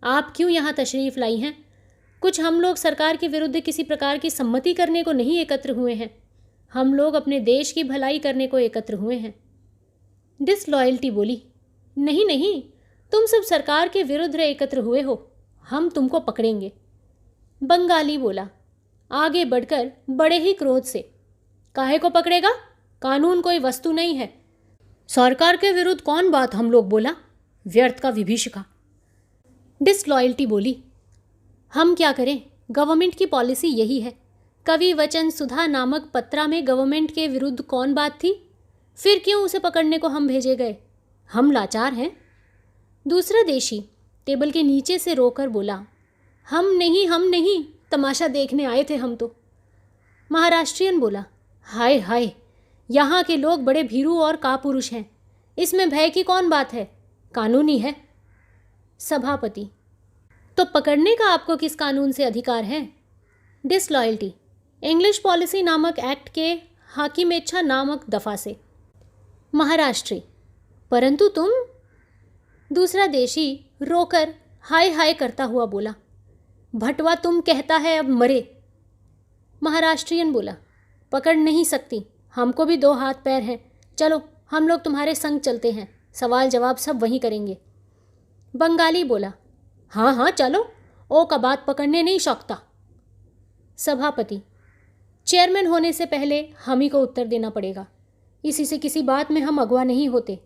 A: आप क्यों यहाँ तशरीफ़ लाई हैं? कुछ हम लोग सरकार के विरुद्ध किसी प्रकार की सम्मति करने को नहीं एकत्र हुए हैं, हम लोग अपने देश की भलाई करने को एकत्र हुए हैं। डिसलॉयल्टी बोली, नहीं नहीं, तुम सब सरकार के विरुद्ध एकत्र हुए हो, हम तुमको पकड़ेंगे। बंगाली बोला आगे बढ़कर बड़े ही क्रोध से, काहे को पकड़ेगा? कानून कोई वस्तु नहीं है, सरकार के विरुद्ध कौन बात हम लोग बोला, व्यर्थ का विभीषिका। डिसलॉयल्टी बोली, हम क्या करें, गवर्नमेंट की पॉलिसी यही है। कवि वचन सुधा नामक पत्रा में गवर्नमेंट के विरुद्ध कौन बात थी, फिर क्यों उसे पकड़ने को हम भेजे गए, हम लाचार हैं। दूसरा देशी टेबल के नीचे से रोकर बोला, हम नहीं, तमाशा देखने आए थे हम तो। महाराष्ट्रियन बोला, हाय हाय, यहाँ के लोग बड़े भीरू और कापुरुष हैं, इसमें भय की कौन बात है, कानूनी है। सभापति, तो पकड़ने का आपको किस कानून से अधिकार है? डिसलॉयल्टी, इंग्लिश पॉलिसी नामक एक्ट के हाकिमेच्छा नामक दफ़ा से। महाराष्ट्री, परंतु तुम? दूसरा देशी रोकर हाय हाय करता हुआ बोला, भटवा तुम कहता है अब मरे। महाराष्ट्रियन बोला, पकड़ नहीं सकती, हमको भी 2 हाथ पैर हैं, चलो हम लोग तुम्हारे संग चलते हैं, सवाल जवाब सब वहीं करेंगे। बंगाली बोला, हाँ हाँ चलो, ओ का बात पकड़ने नहीं शौकता। सभापति, चेयरमैन होने से पहले हम ही को उत्तर देना पड़ेगा, इसी से किसी बात में हम अगवा नहीं होते।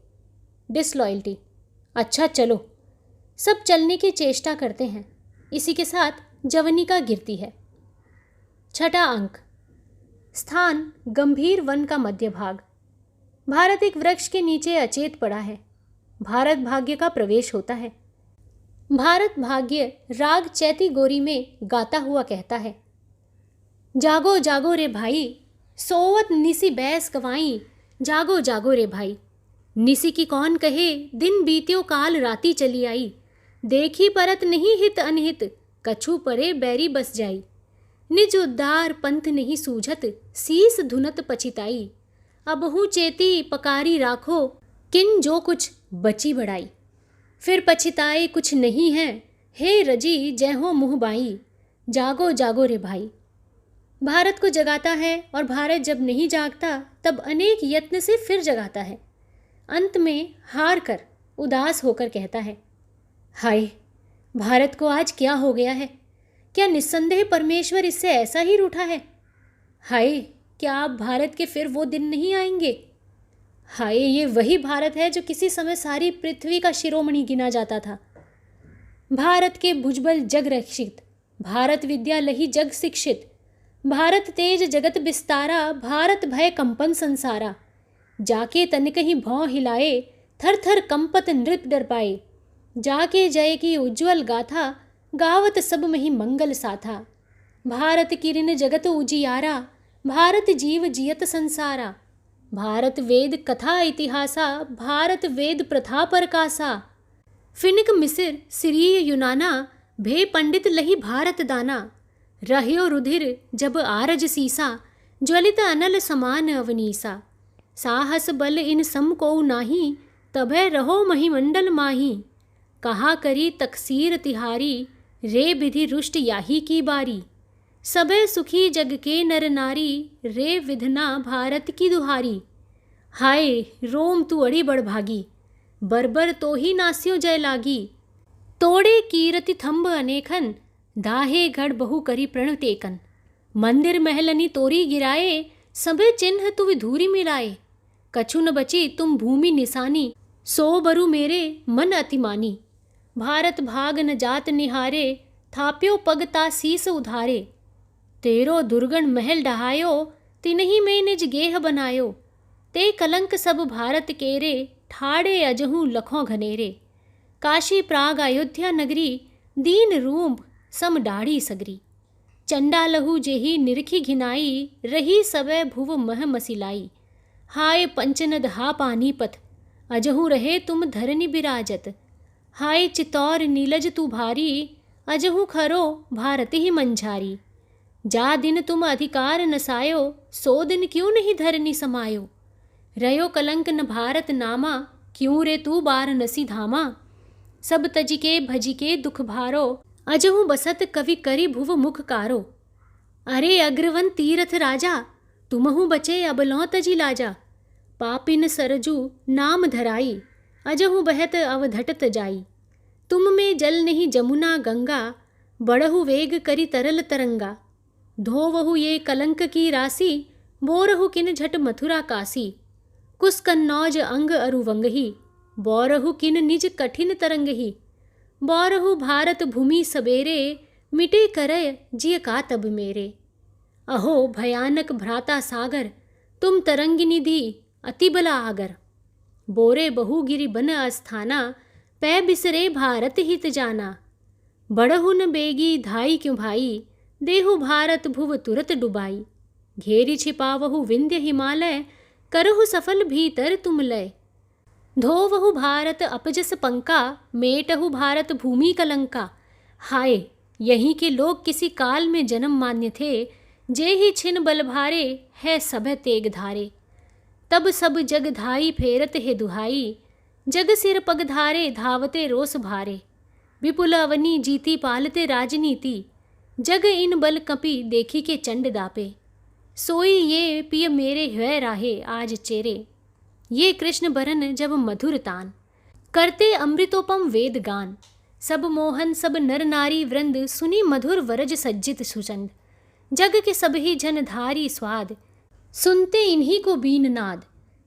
A: डिसलॉयल्टी, अच्छा चलो। सब चलने की चेष्टा करते हैं, इसी के साथ जवनिका गिरती है। छठा अंक, स्थान गंभीर वन का मध्य भाग। भारत एक वृक्ष के नीचे अचेत पड़ा है। भारत भाग्य का प्रवेश होता है। भारत भाग्य राग चैती गोरी में गाता हुआ कहता है, जागो जागो रे भाई, सोवत निसी बैस गवाई, जागो जागो रे भाई। निसी की कौन कहे, दिन बीत्यो काल राती चली आई, देखी परत नहीं हित अनहित, कछु परे बैरी बस जाई। निज उद्धार पंथ नहीं सूझत, सीस धुनत पछिताई, अबहु चेती पकारी राखो, किन जो कुछ बची बढ़ाई। फिर पछताए कुछ नहीं है, हे रजी जय हो मुँह बाई। जागो जागो रे भाई। भारत को जगाता है और भारत जब नहीं जागता तब अनेक यत्न से फिर जगाता है। अंत में हार कर उदास होकर कहता है, हाय भारत को आज क्या हो गया है। क्या निस्संदेह परमेश्वर इससे ऐसा ही रूठा है। हाय क्या आप भारत के फिर वो दिन नहीं आएंगे। हाय ये वही भारत है जो किसी समय सारी पृथ्वी का शिरोमणि गिना जाता था। भारत के भुजबल जग रक्षित, भारत विद्या लही जग शिक्षित। भारत तेज जगत बिस्तारा, भारत भय कंपन संसारा। जाके तनिक ही भौं हिलाए, थर थर कंपत नृप डर पाए। जाके जय की उज्ज्वल गाथा, गावत सब मही मंगल साथा। भारत किरिन जगत उजियारा, भारत जीव जियत संसारा। भारत वेद कथा इतिहासा, भारत वेद प्रथा परकासा। फिनिक मिसिर सिरिय यूनाना, भे पंडित लही भारत दाना। रह्यो रुधिर जब आरज सीसा, ज्वलित अनल समान अवनीसा। साहस बल इन सम को नाही, तभे रहो महिमंडल माही। कहा करी तकसीर तिहारी, रे विधि रुष्ट याही की बारी। सबे सुखी जग के नर नारी, रे विधना भारत की दुहारी। हाय रोम तू अड़ी बड़ भागी, बरबर तो ही नास्यो जय लागी। तोड़े कीरति थंब अनेखन, दाहे गढ़ बहु करी प्रण टेकन। मंदिर महलनी तोरी गिराए, सबे चिन्ह तु विधूरी मिलाए। कछु न बची तुम भूमि निशानी, सो बरु मेरे मन अतिमानी। भारत भाग न जात निहारे, थाप्यो पगता शीस उधारे। तेरो दुर्गण महल डहायो, तिनहि में निज गेह बनायो। ते कलंक सब भारत केरे, ठाड़े अजहू लखों घनेरे। काशी प्राग अयोध्या नगरी, दीन रूप सम डाढ़ी सगरी। चंडालहु जेही निरखी घिनाई, रही सबे भुव मह मसिलाई। हाय पंचनद हा पानीपत, अजहू रहे तुम धरनी बिराजत। हाय चितौर नीलज तू भारी, अजहू खरो भारत ही मंझारी। जा दिन तुम अधिकार नसायो, सो दिन क्यों नहीं धरनी समायो। रयो कलंक न भारत नामा, क्यों रे तू बार नसी धामा। सब तजिके भजिके दुख भारो, अजहू बसत कवि करी भुव मुख कारो। अरे अग्रवन तीरथ राजा, तुमहु बचे अबलौं तजी लाजा। पापिन सरजू नाम धराई, अजहू बहत अवधटत जाई। तुम में जल नहीं जमुना गंगा, बड़हु वेग करी तरल तरंगा। धोवहु ये कलंक की राशि, बोरहु किन झट मथुरा काशी। कुस कन्नौज अंग अरुवंगही, बौरहु किन निज कठिन तरंगही। बौरहु भारत भूमि सबेरे, मिटे करय जिय का तब मेरे। अहो भयानक भ्राता सागर, तुम तरंगिनी दी अति बला आगर। बोरे बहुगिरि बन अस्थाना, पै बिसरे भारत हित जाना। बड़हु न बेगी धाई क्यों भाई, देहु भारत भुव तुरत डुबाई। घेरी छिपावहु विंध्य हिमालय, करहु सफल भीतर तुम लय। धोवहु भारत अपजस पंका, मेटहु भारत भूमि कलंका। हाय यहीं के लोग किसी काल में जन्म मान्य थे, जे ही छिन बल भारे है सब तेग धारे। तब सब जग धाई फेरत है दुहाई, जग सिर पग धारे धावते रोस भारे। विपुल अवनी जीती पालते राजनीति, जग इन बल कपि देखी के चंड दापे। सोई ये पिय मेरे हृदय राहे आज चेरे, ये कृष्ण बरन जब मधुर तान। करते अमृतोपम वेद गान, सब मोहन सब नर नारी वृंद, सुनी मधुर वरज सज्जित सुचंद। जग के सब ही जन धारी स्वाद, सुनते इन्हीं को बीन नाद।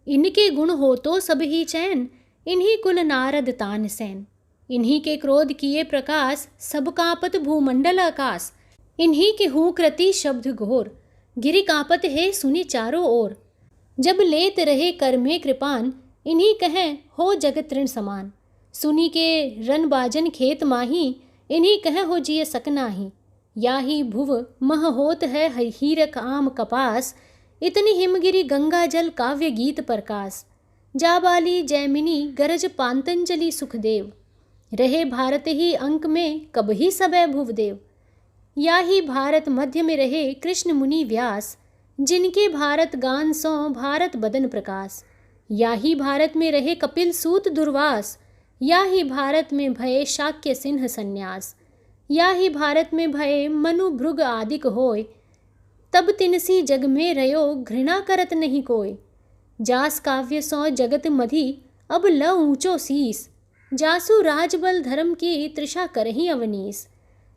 A: इनके गुण हो तो सब ही चैन, इन्हीं कुल नारद तान सैन। इन्हीं के क्रोध किए प्रकाश, सब कांपत भूमंडल आकाश। इन्हीं के हूँ कृति शब्द घोर, गिरि कांपत है सुनी चारों ओर। जब लेत रहे कर में कृपान, इन्हीं कहें हो जगत तृण समान। सुनी के रन बाजन खेत माही, इन्हीं कहें हो जिय सकनाही। याही भुव मह होत है हीरक आम कपास, इतनी हिमगिरी गंगा जल काव्य गीत प्रकाश। जाबाली जैमिनी गरज पांतंजलि सुखदेव, रहे भारत ही अंक में कब ही सबे भुवदेव। या ही भारत मध्य में रहे कृष्ण मुनि व्यास, जिनके भारत गान सो भारत बदन प्रकाश, या ही भारत में रहे कपिल सूत दुर्वास, या ही भारत में भये शाक्य सिंह संन्यास, या ही भारत में भये मनु भृग आदिक होय, तब तिनसी जग में रयो घृणा करत नहीं कोय। जास काव्य सो जगत मधी अब ल ऊंचो शीस, जासु राजबल धर्म की तृषा करही अवनीस।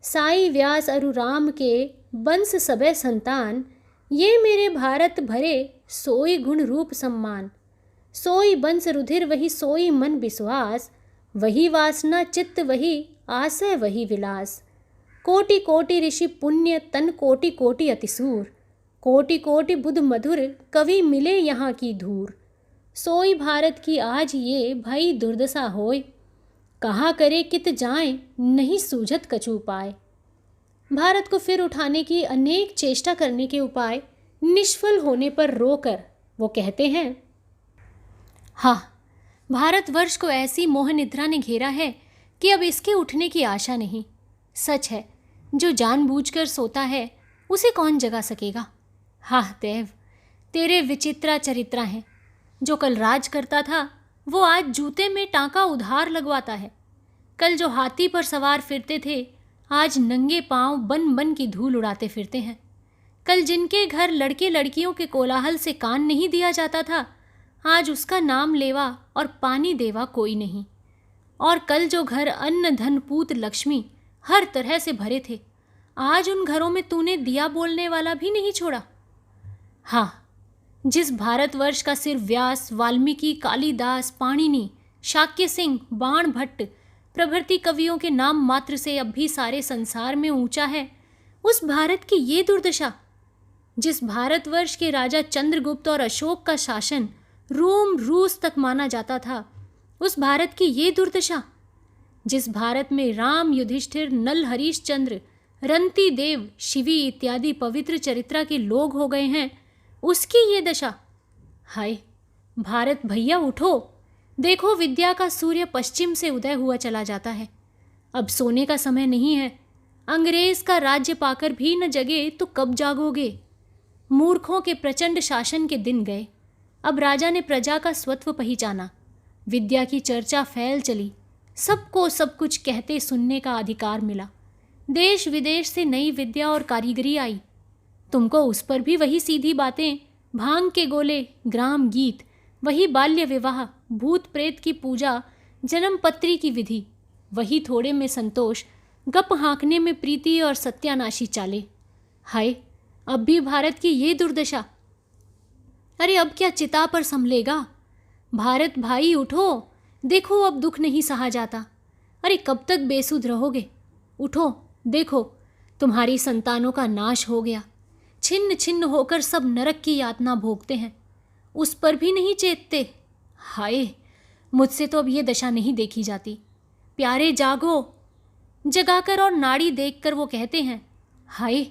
A: साई व्यास अरु राम के वंश सबे संतान, ये मेरे भारत भरे सोई गुण रूप सम्मान। सोई वंश रुधिर वही सोई मन विश्वास, वही वासना चित्त वही आशय वही विलास। कोटि कोटि ऋषि पुण्य तन कोटि कोटि अतिसूर, कोटि कोटि बुध मधुर कवि मिले यहाँ की धूर। सोई भारत की आज ये भई दुर्दशा होय, कहा करे कित जाए नहीं सूझत कछु पाए। भारत को फिर उठाने की अनेक चेष्टा करने के उपाय निष्फल होने पर रोकर वो कहते हैं, हाँ, भारतवर्ष को ऐसी मोह निद्रा ने घेरा है कि अब इसके उठने की आशा नहीं। सच है, जो जानबूझकर सोता है उसे कौन जगा सकेगा। हाँ देव, तेरे विचित्रा चरित्रा हैं। जो कल राज करता था वो आज जूते में टाँका उधार लगवाता है। कल जो हाथी पर सवार फिरते थे आज नंगे पांव बन बन की धूल उड़ाते फिरते हैं। कल जिनके घर लड़के लड़कियों के कोलाहल से कान नहीं दिया जाता था आज उसका नाम लेवा और पानी देवा कोई नहीं। और कल जो घर अन्न धन पूत लक्ष्मी हर तरह से भरे थे आज उन घरों में तूने दिया बोलने वाला भी नहीं छोड़ा। हाँ, जिस भारतवर्ष का सिर व्यास, वाल्मीकि, कालिदास, पाणिनि, शाक्य सिंह, बाण भट्ट प्रभृति कवियों के नाम मात्र से अब भी सारे संसार में ऊंचा है, उस भारत की ये दुर्दशा। जिस भारतवर्ष के राजा चंद्रगुप्त और अशोक का शासन रोम रूस तक माना जाता था, उस भारत की ये दुर्दशा। जिस भारत में राम, युधिष्ठिर, नल, हरीशचंद्र, रंती देव, शिवी इत्यादि पवित्र चरित्रा के लोग हो गए हैं, उसकी ये दशा। हाय भारत भैया उठो, देखो विद्या का सूर्य पश्चिम से उदय हुआ चला जाता है। अब सोने का समय नहीं है। अंग्रेज का राज्य पाकर भी न जगे तो कब जागोगे। मूर्खों के प्रचंड शासन के दिन गए। अब राजा ने प्रजा का स्वत्व पहचाना। विद्या की चर्चा फैल चली। सबको सब कुछ कहते सुनने का अधिकार मिला। देश विदेश से नई विद्या और कारीगरी आई। तुमको उस पर भी वही सीधी बातें, भांग के गोले, ग्राम गीत, वही बाल्य विवाह, भूत प्रेत की पूजा, जन्म पत्री की विधि, वही थोड़े में संतोष, गप हाँकने में प्रीति और सत्यानाशी चाले। हाय, अब भी भारत की ये दुर्दशा। अरे अब क्या चिता पर संभलेगा। भारत भाई उठो, देखो अब दुख नहीं सहा जाता। अरे कब तक बेसुध रहोगे। उठो, देखो तुम्हारी संतानों का नाश हो गया। छिन्न छिन्न होकर सब नरक की यातना भोगते हैं, उस पर भी नहीं चेतते। हाय, मुझसे तो अब ये दशा नहीं देखी जाती। प्यारे जागो। जगाकर और नाड़ी देखकर वो कहते हैं, हाय,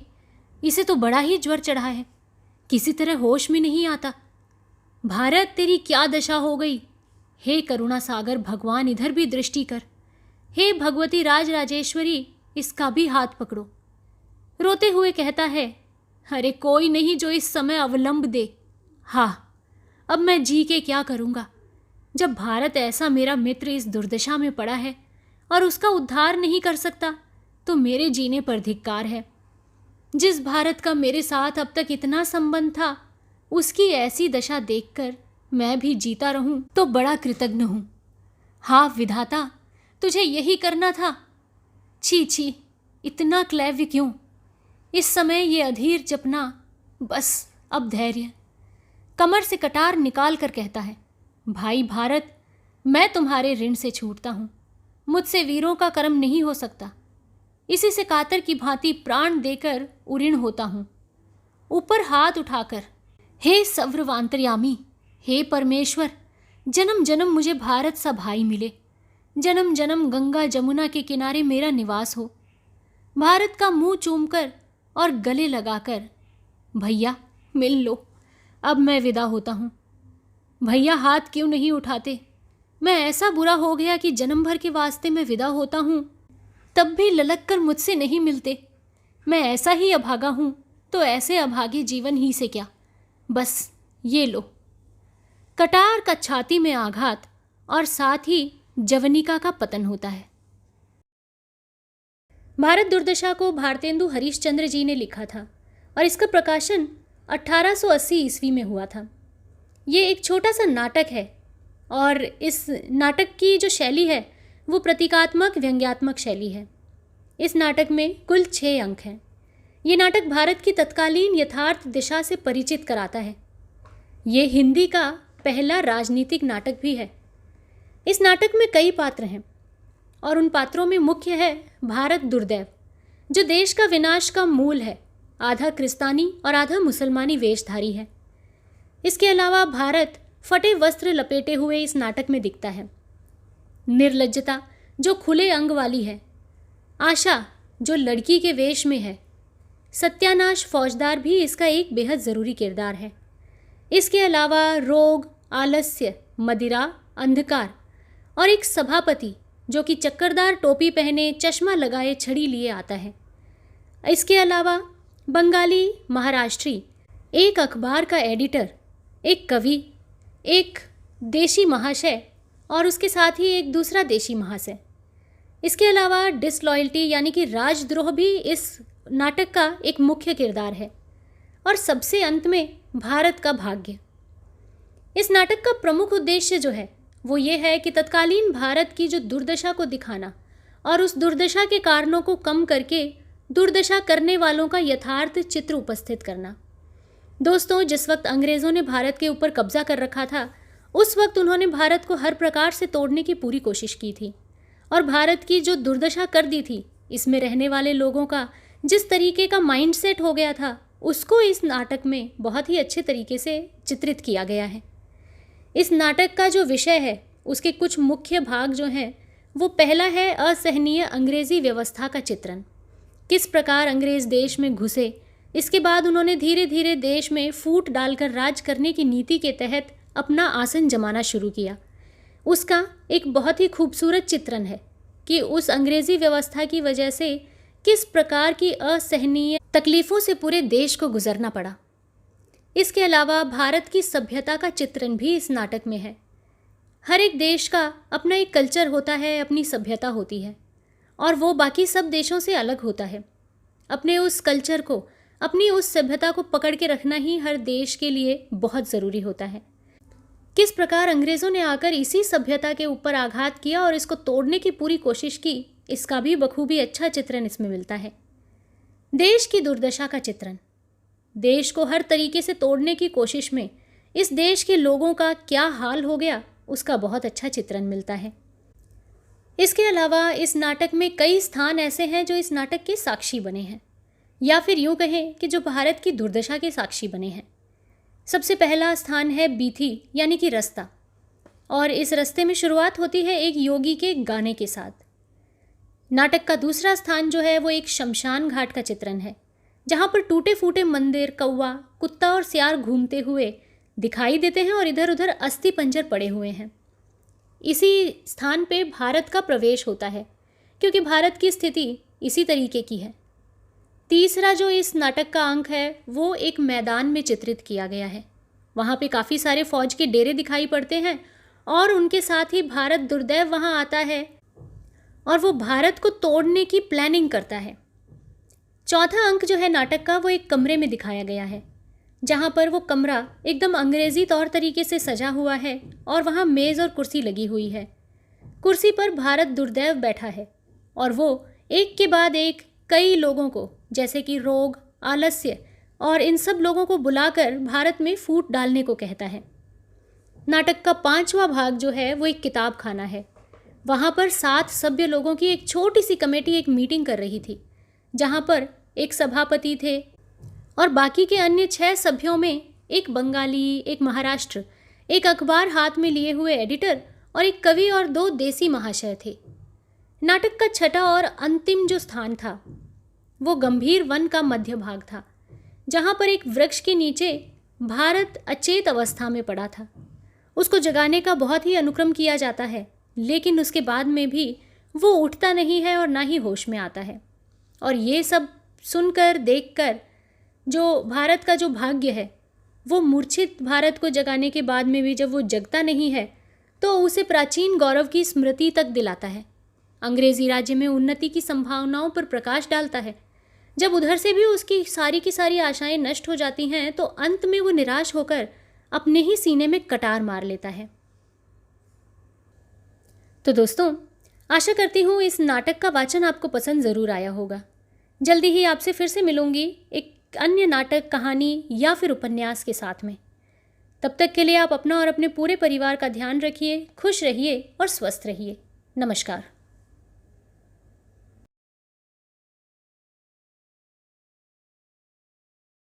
A: इसे तो बड़ा ही ज्वर चढ़ा है, किसी तरह होश में नहीं आता। भारत तेरी क्या दशा हो गई। हे करुणा सागर भगवान, इधर भी दृष्टि कर। हे भगवती राज राजेश्वरी, इसका भी हाथ पकड़ो। रोते हुए कहता है, अरे कोई नहीं जो इस समय अवलंब दे। हाँ, अब मैं जी के क्या करूँगा। जब भारत ऐसा मेरा मित्र इस दुर्दशा में पड़ा है और उसका उद्धार नहीं कर सकता तो मेरे जीने पर धिक्कार है। जिस भारत का मेरे साथ अब तक इतना संबंध था, उसकी ऐसी दशा देखकर मैं भी जीता रहूं तो बड़ा कृतज्ञ हूं। हाँ विधाता, तुझे यही करना था। छी छी, इतना क्लैव्य क्यों। इस समय ये अधीर जपना, बस अब धैर्य। कमर से कटार निकाल कर कहता है, भाई भारत, मैं तुम्हारे ऋण से छूटता हूँ। मुझसे वीरों का कर्म नहीं हो सकता। इसी से कातर की भांति प्राण देकर उऋण होता हूँ। ऊपर हाथ उठाकर, हे सर्वांतर्यामी, हे परमेश्वर, जन्म जन्म मुझे भारत सा भाई मिले। जन्म जन्म गंगा जमुना के किनारे मेरा निवास हो। भारत का मुंह चूमकर और गले लगाकर, भैया मिल लो, अब मैं विदा होता हूँ। भैया हाथ क्यों नहीं उठाते। मैं ऐसा बुरा हो गया कि जन्म भर के वास्ते मैं विदा होता हूँ, तब भी ललक कर मुझसे नहीं मिलते। मैं ऐसा ही अभागा हूँ तो ऐसे अभागे जीवन ही से क्या। बस ये लो, कटार का छाती में आघात और साथ ही जवनिका का पतन होता है। भारत दुर्दशा को भारतेंदु हरीशचंद्र जी ने लिखा था और इसका प्रकाशन 1880 ईस्वी में हुआ था। ये एक छोटा सा नाटक है और इस नाटक की जो शैली है वो प्रतीकात्मक व्यंग्यात्मक शैली है। इस नाटक में कुल 6 अंक हैं। ये नाटक भारत की तत्कालीन यथार्थ दिशा से परिचित कराता है। ये हिंदी का पहला राजनीतिक नाटक भी है। इस नाटक में कई पात्र हैं और उन पात्रों में मुख्य है भारत दुर्दैव, जो देश का विनाश का मूल है, आधा क्रिस्तानी और आधा मुसलमानी वेशधारी है। इसके अलावा भारत फटे वस्त्र लपेटे हुए इस नाटक में दिखता है। निर्लज्जता जो खुले अंग वाली है, आशा जो लड़की के वेश में है, सत्यानाश फौजदार भी इसका एक बेहद ज़रूरी किरदार है। इसके अलावा रोग, आलस्य, मदिरा, अंधकार और एक सभापति जो कि चक्करदार टोपी पहने, चश्मा लगाए, छड़ी लिए आता है। इसके अलावा बंगाली महाराष्ट्री, एक अखबार का एडिटर, एक कवि, एक देशी महाशय और उसके साथ ही एक दूसरा देशी महाशय। इसके अलावा डिसलॉयल्टी यानी कि राजद्रोह भी इस नाटक का एक मुख्य किरदार है। और सबसे अंत में भारत का भाग्य। इस नाटक का प्रमुख उद्देश्य जो है वो ये है कि तत्कालीन भारत की जो दुर्दशा को दिखाना और उस दुर्दशा के कारणों को कम करके दुर्दशा करने वालों का यथार्थ चित्र उपस्थित करना। दोस्तों, जिस वक्त अंग्रेज़ों ने भारत के ऊपर कब्जा कर रखा था, उस वक्त उन्होंने भारत को हर प्रकार से तोड़ने की पूरी कोशिश की थी और भारत की जो दुर्दशा कर दी थी, इसमें रहने वाले लोगों का जिस तरीके का माइंडसेट हो गया था, उसको इस नाटक में बहुत ही अच्छे तरीके से चित्रित किया गया है। इस नाटक का जो विषय है, उसके कुछ मुख्य भाग जो हैं, वो पहला है असहनीय अंग्रेज़ी व्यवस्था का चित्रण। किस प्रकार अंग्रेज़ देश में घुसे, इसके बाद उन्होंने धीरे धीरे देश में फूट डालकर राज करने की नीति के तहत अपना आसन जमाना शुरू किया। उसका एक बहुत ही खूबसूरत चित्रण है कि उस अंग्रेज़ी व्यवस्था की वजह से किस प्रकार की असहनीय तकलीफ़ों से पूरे देश को गुजरना पड़ा। इसके अलावा भारत की सभ्यता का चित्रण भी इस नाटक में है। हर एक देश का अपना एक कल्चर होता है, अपनी सभ्यता होती है और वो बाकी सब देशों से अलग होता है। अपने उस कल्चर को, अपनी उस सभ्यता को पकड़ के रखना ही हर देश के लिए बहुत ज़रूरी होता है। किस प्रकार अंग्रेज़ों ने आकर इसी सभ्यता के ऊपर आघात किया और इसको तोड़ने की पूरी कोशिश की, इसका भी बखूबी अच्छा चित्रण इसमें मिलता है। देश की दुर्दशा का चित्रण, देश को हर तरीके से तोड़ने की कोशिश में इस देश के लोगों का क्या हाल हो गया, उसका बहुत अच्छा चित्रण मिलता है। इसके अलावा इस नाटक में कई स्थान ऐसे हैं जो इस नाटक के साक्षी बने हैं, या फिर यूँ कहें कि जो भारत की दुर्दशा के साक्षी बने हैं। सबसे पहला स्थान है बीथी यानी कि रास्ता, और इस रास्ते में शुरुआत होती है एक योगी के गाने के साथ। नाटक का दूसरा स्थान जो है वो एक शमशान घाट का चित्रण है, जहाँ पर टूटे फूटे मंदिर, कौवा, कुत्ता और सियार घूमते हुए दिखाई देते हैं और इधर उधर अस्थि पंजर पड़े हुए हैं। इसी स्थान पे भारत का प्रवेश होता है, क्योंकि भारत की स्थिति इसी तरीके की है। तीसरा जो इस नाटक का अंक है वो एक मैदान में चित्रित किया गया है। वहाँ पे काफ़ी सारे फौज के डेरे दिखाई पड़ते हैं और उनके साथ ही भारत दुर्दैव वहाँ आता है और वो भारत को तोड़ने की प्लानिंग करता है। चौथा अंक जो है नाटक का वो एक कमरे में दिखाया गया है, जहाँ पर वो कमरा एकदम अंग्रेज़ी तौर तरीके से सजा हुआ है और वहाँ मेज़ और कुर्सी लगी हुई है। कुर्सी पर भारत दुर्दैव बैठा है और वो एक के बाद एक कई लोगों को, जैसे कि रोग, आलस्य और इन सब लोगों को बुलाकर भारत में फूट डालने को कहता है। नाटक का 5वां भाग जो है वो एक किताब खाना है। वहाँ पर 7 सभ्य लोगों की एक छोटी सी कमेटी एक मीटिंग कर रही थी, जहाँ पर एक सभापति थे और बाकी के अन्य 6 सभ्यों में एक बंगाली, एक महाराष्ट्र, एक अखबार हाथ में लिए हुए एडिटर और एक कवि और 2 देसी महाशय थे। नाटक का छठा और अंतिम जो स्थान था वो गंभीर वन का मध्य भाग था, जहाँ पर एक वृक्ष के नीचे भारत अचेत अवस्था में पड़ा था। उसको जगाने का बहुत ही अनुक्रम किया जाता है, लेकिन उसके बाद में भी वो उठता नहीं है और ना ही होश में आता है। और ये सब सुनकर, देखकर जो भारत का जो भाग्य है वो मूर्छित भारत को जगाने के बाद में भी जब वो जगता नहीं है तो उसे प्राचीन गौरव की स्मृति तक दिलाता है, अंग्रेजी राज्य में उन्नति की संभावनाओं पर प्रकाश डालता है। जब उधर से भी उसकी सारी की सारी आशाएं नष्ट हो जाती हैं तो अंत में वो निराश होकर अपने ही सीने में कटार मार लेता है। तो दोस्तों, आशा करती हूँ इस नाटक का वाचन आपको पसंद ज़रूर आया होगा। जल्दी ही आपसे फिर से मिलूंगी एक अन्य नाटक, कहानी या फिर उपन्यास के साथ में। तब तक के लिए आप अपना और अपने पूरे परिवार का ध्यान रखिए, खुश रहिए और स्वस्थ रहिए। नमस्कार।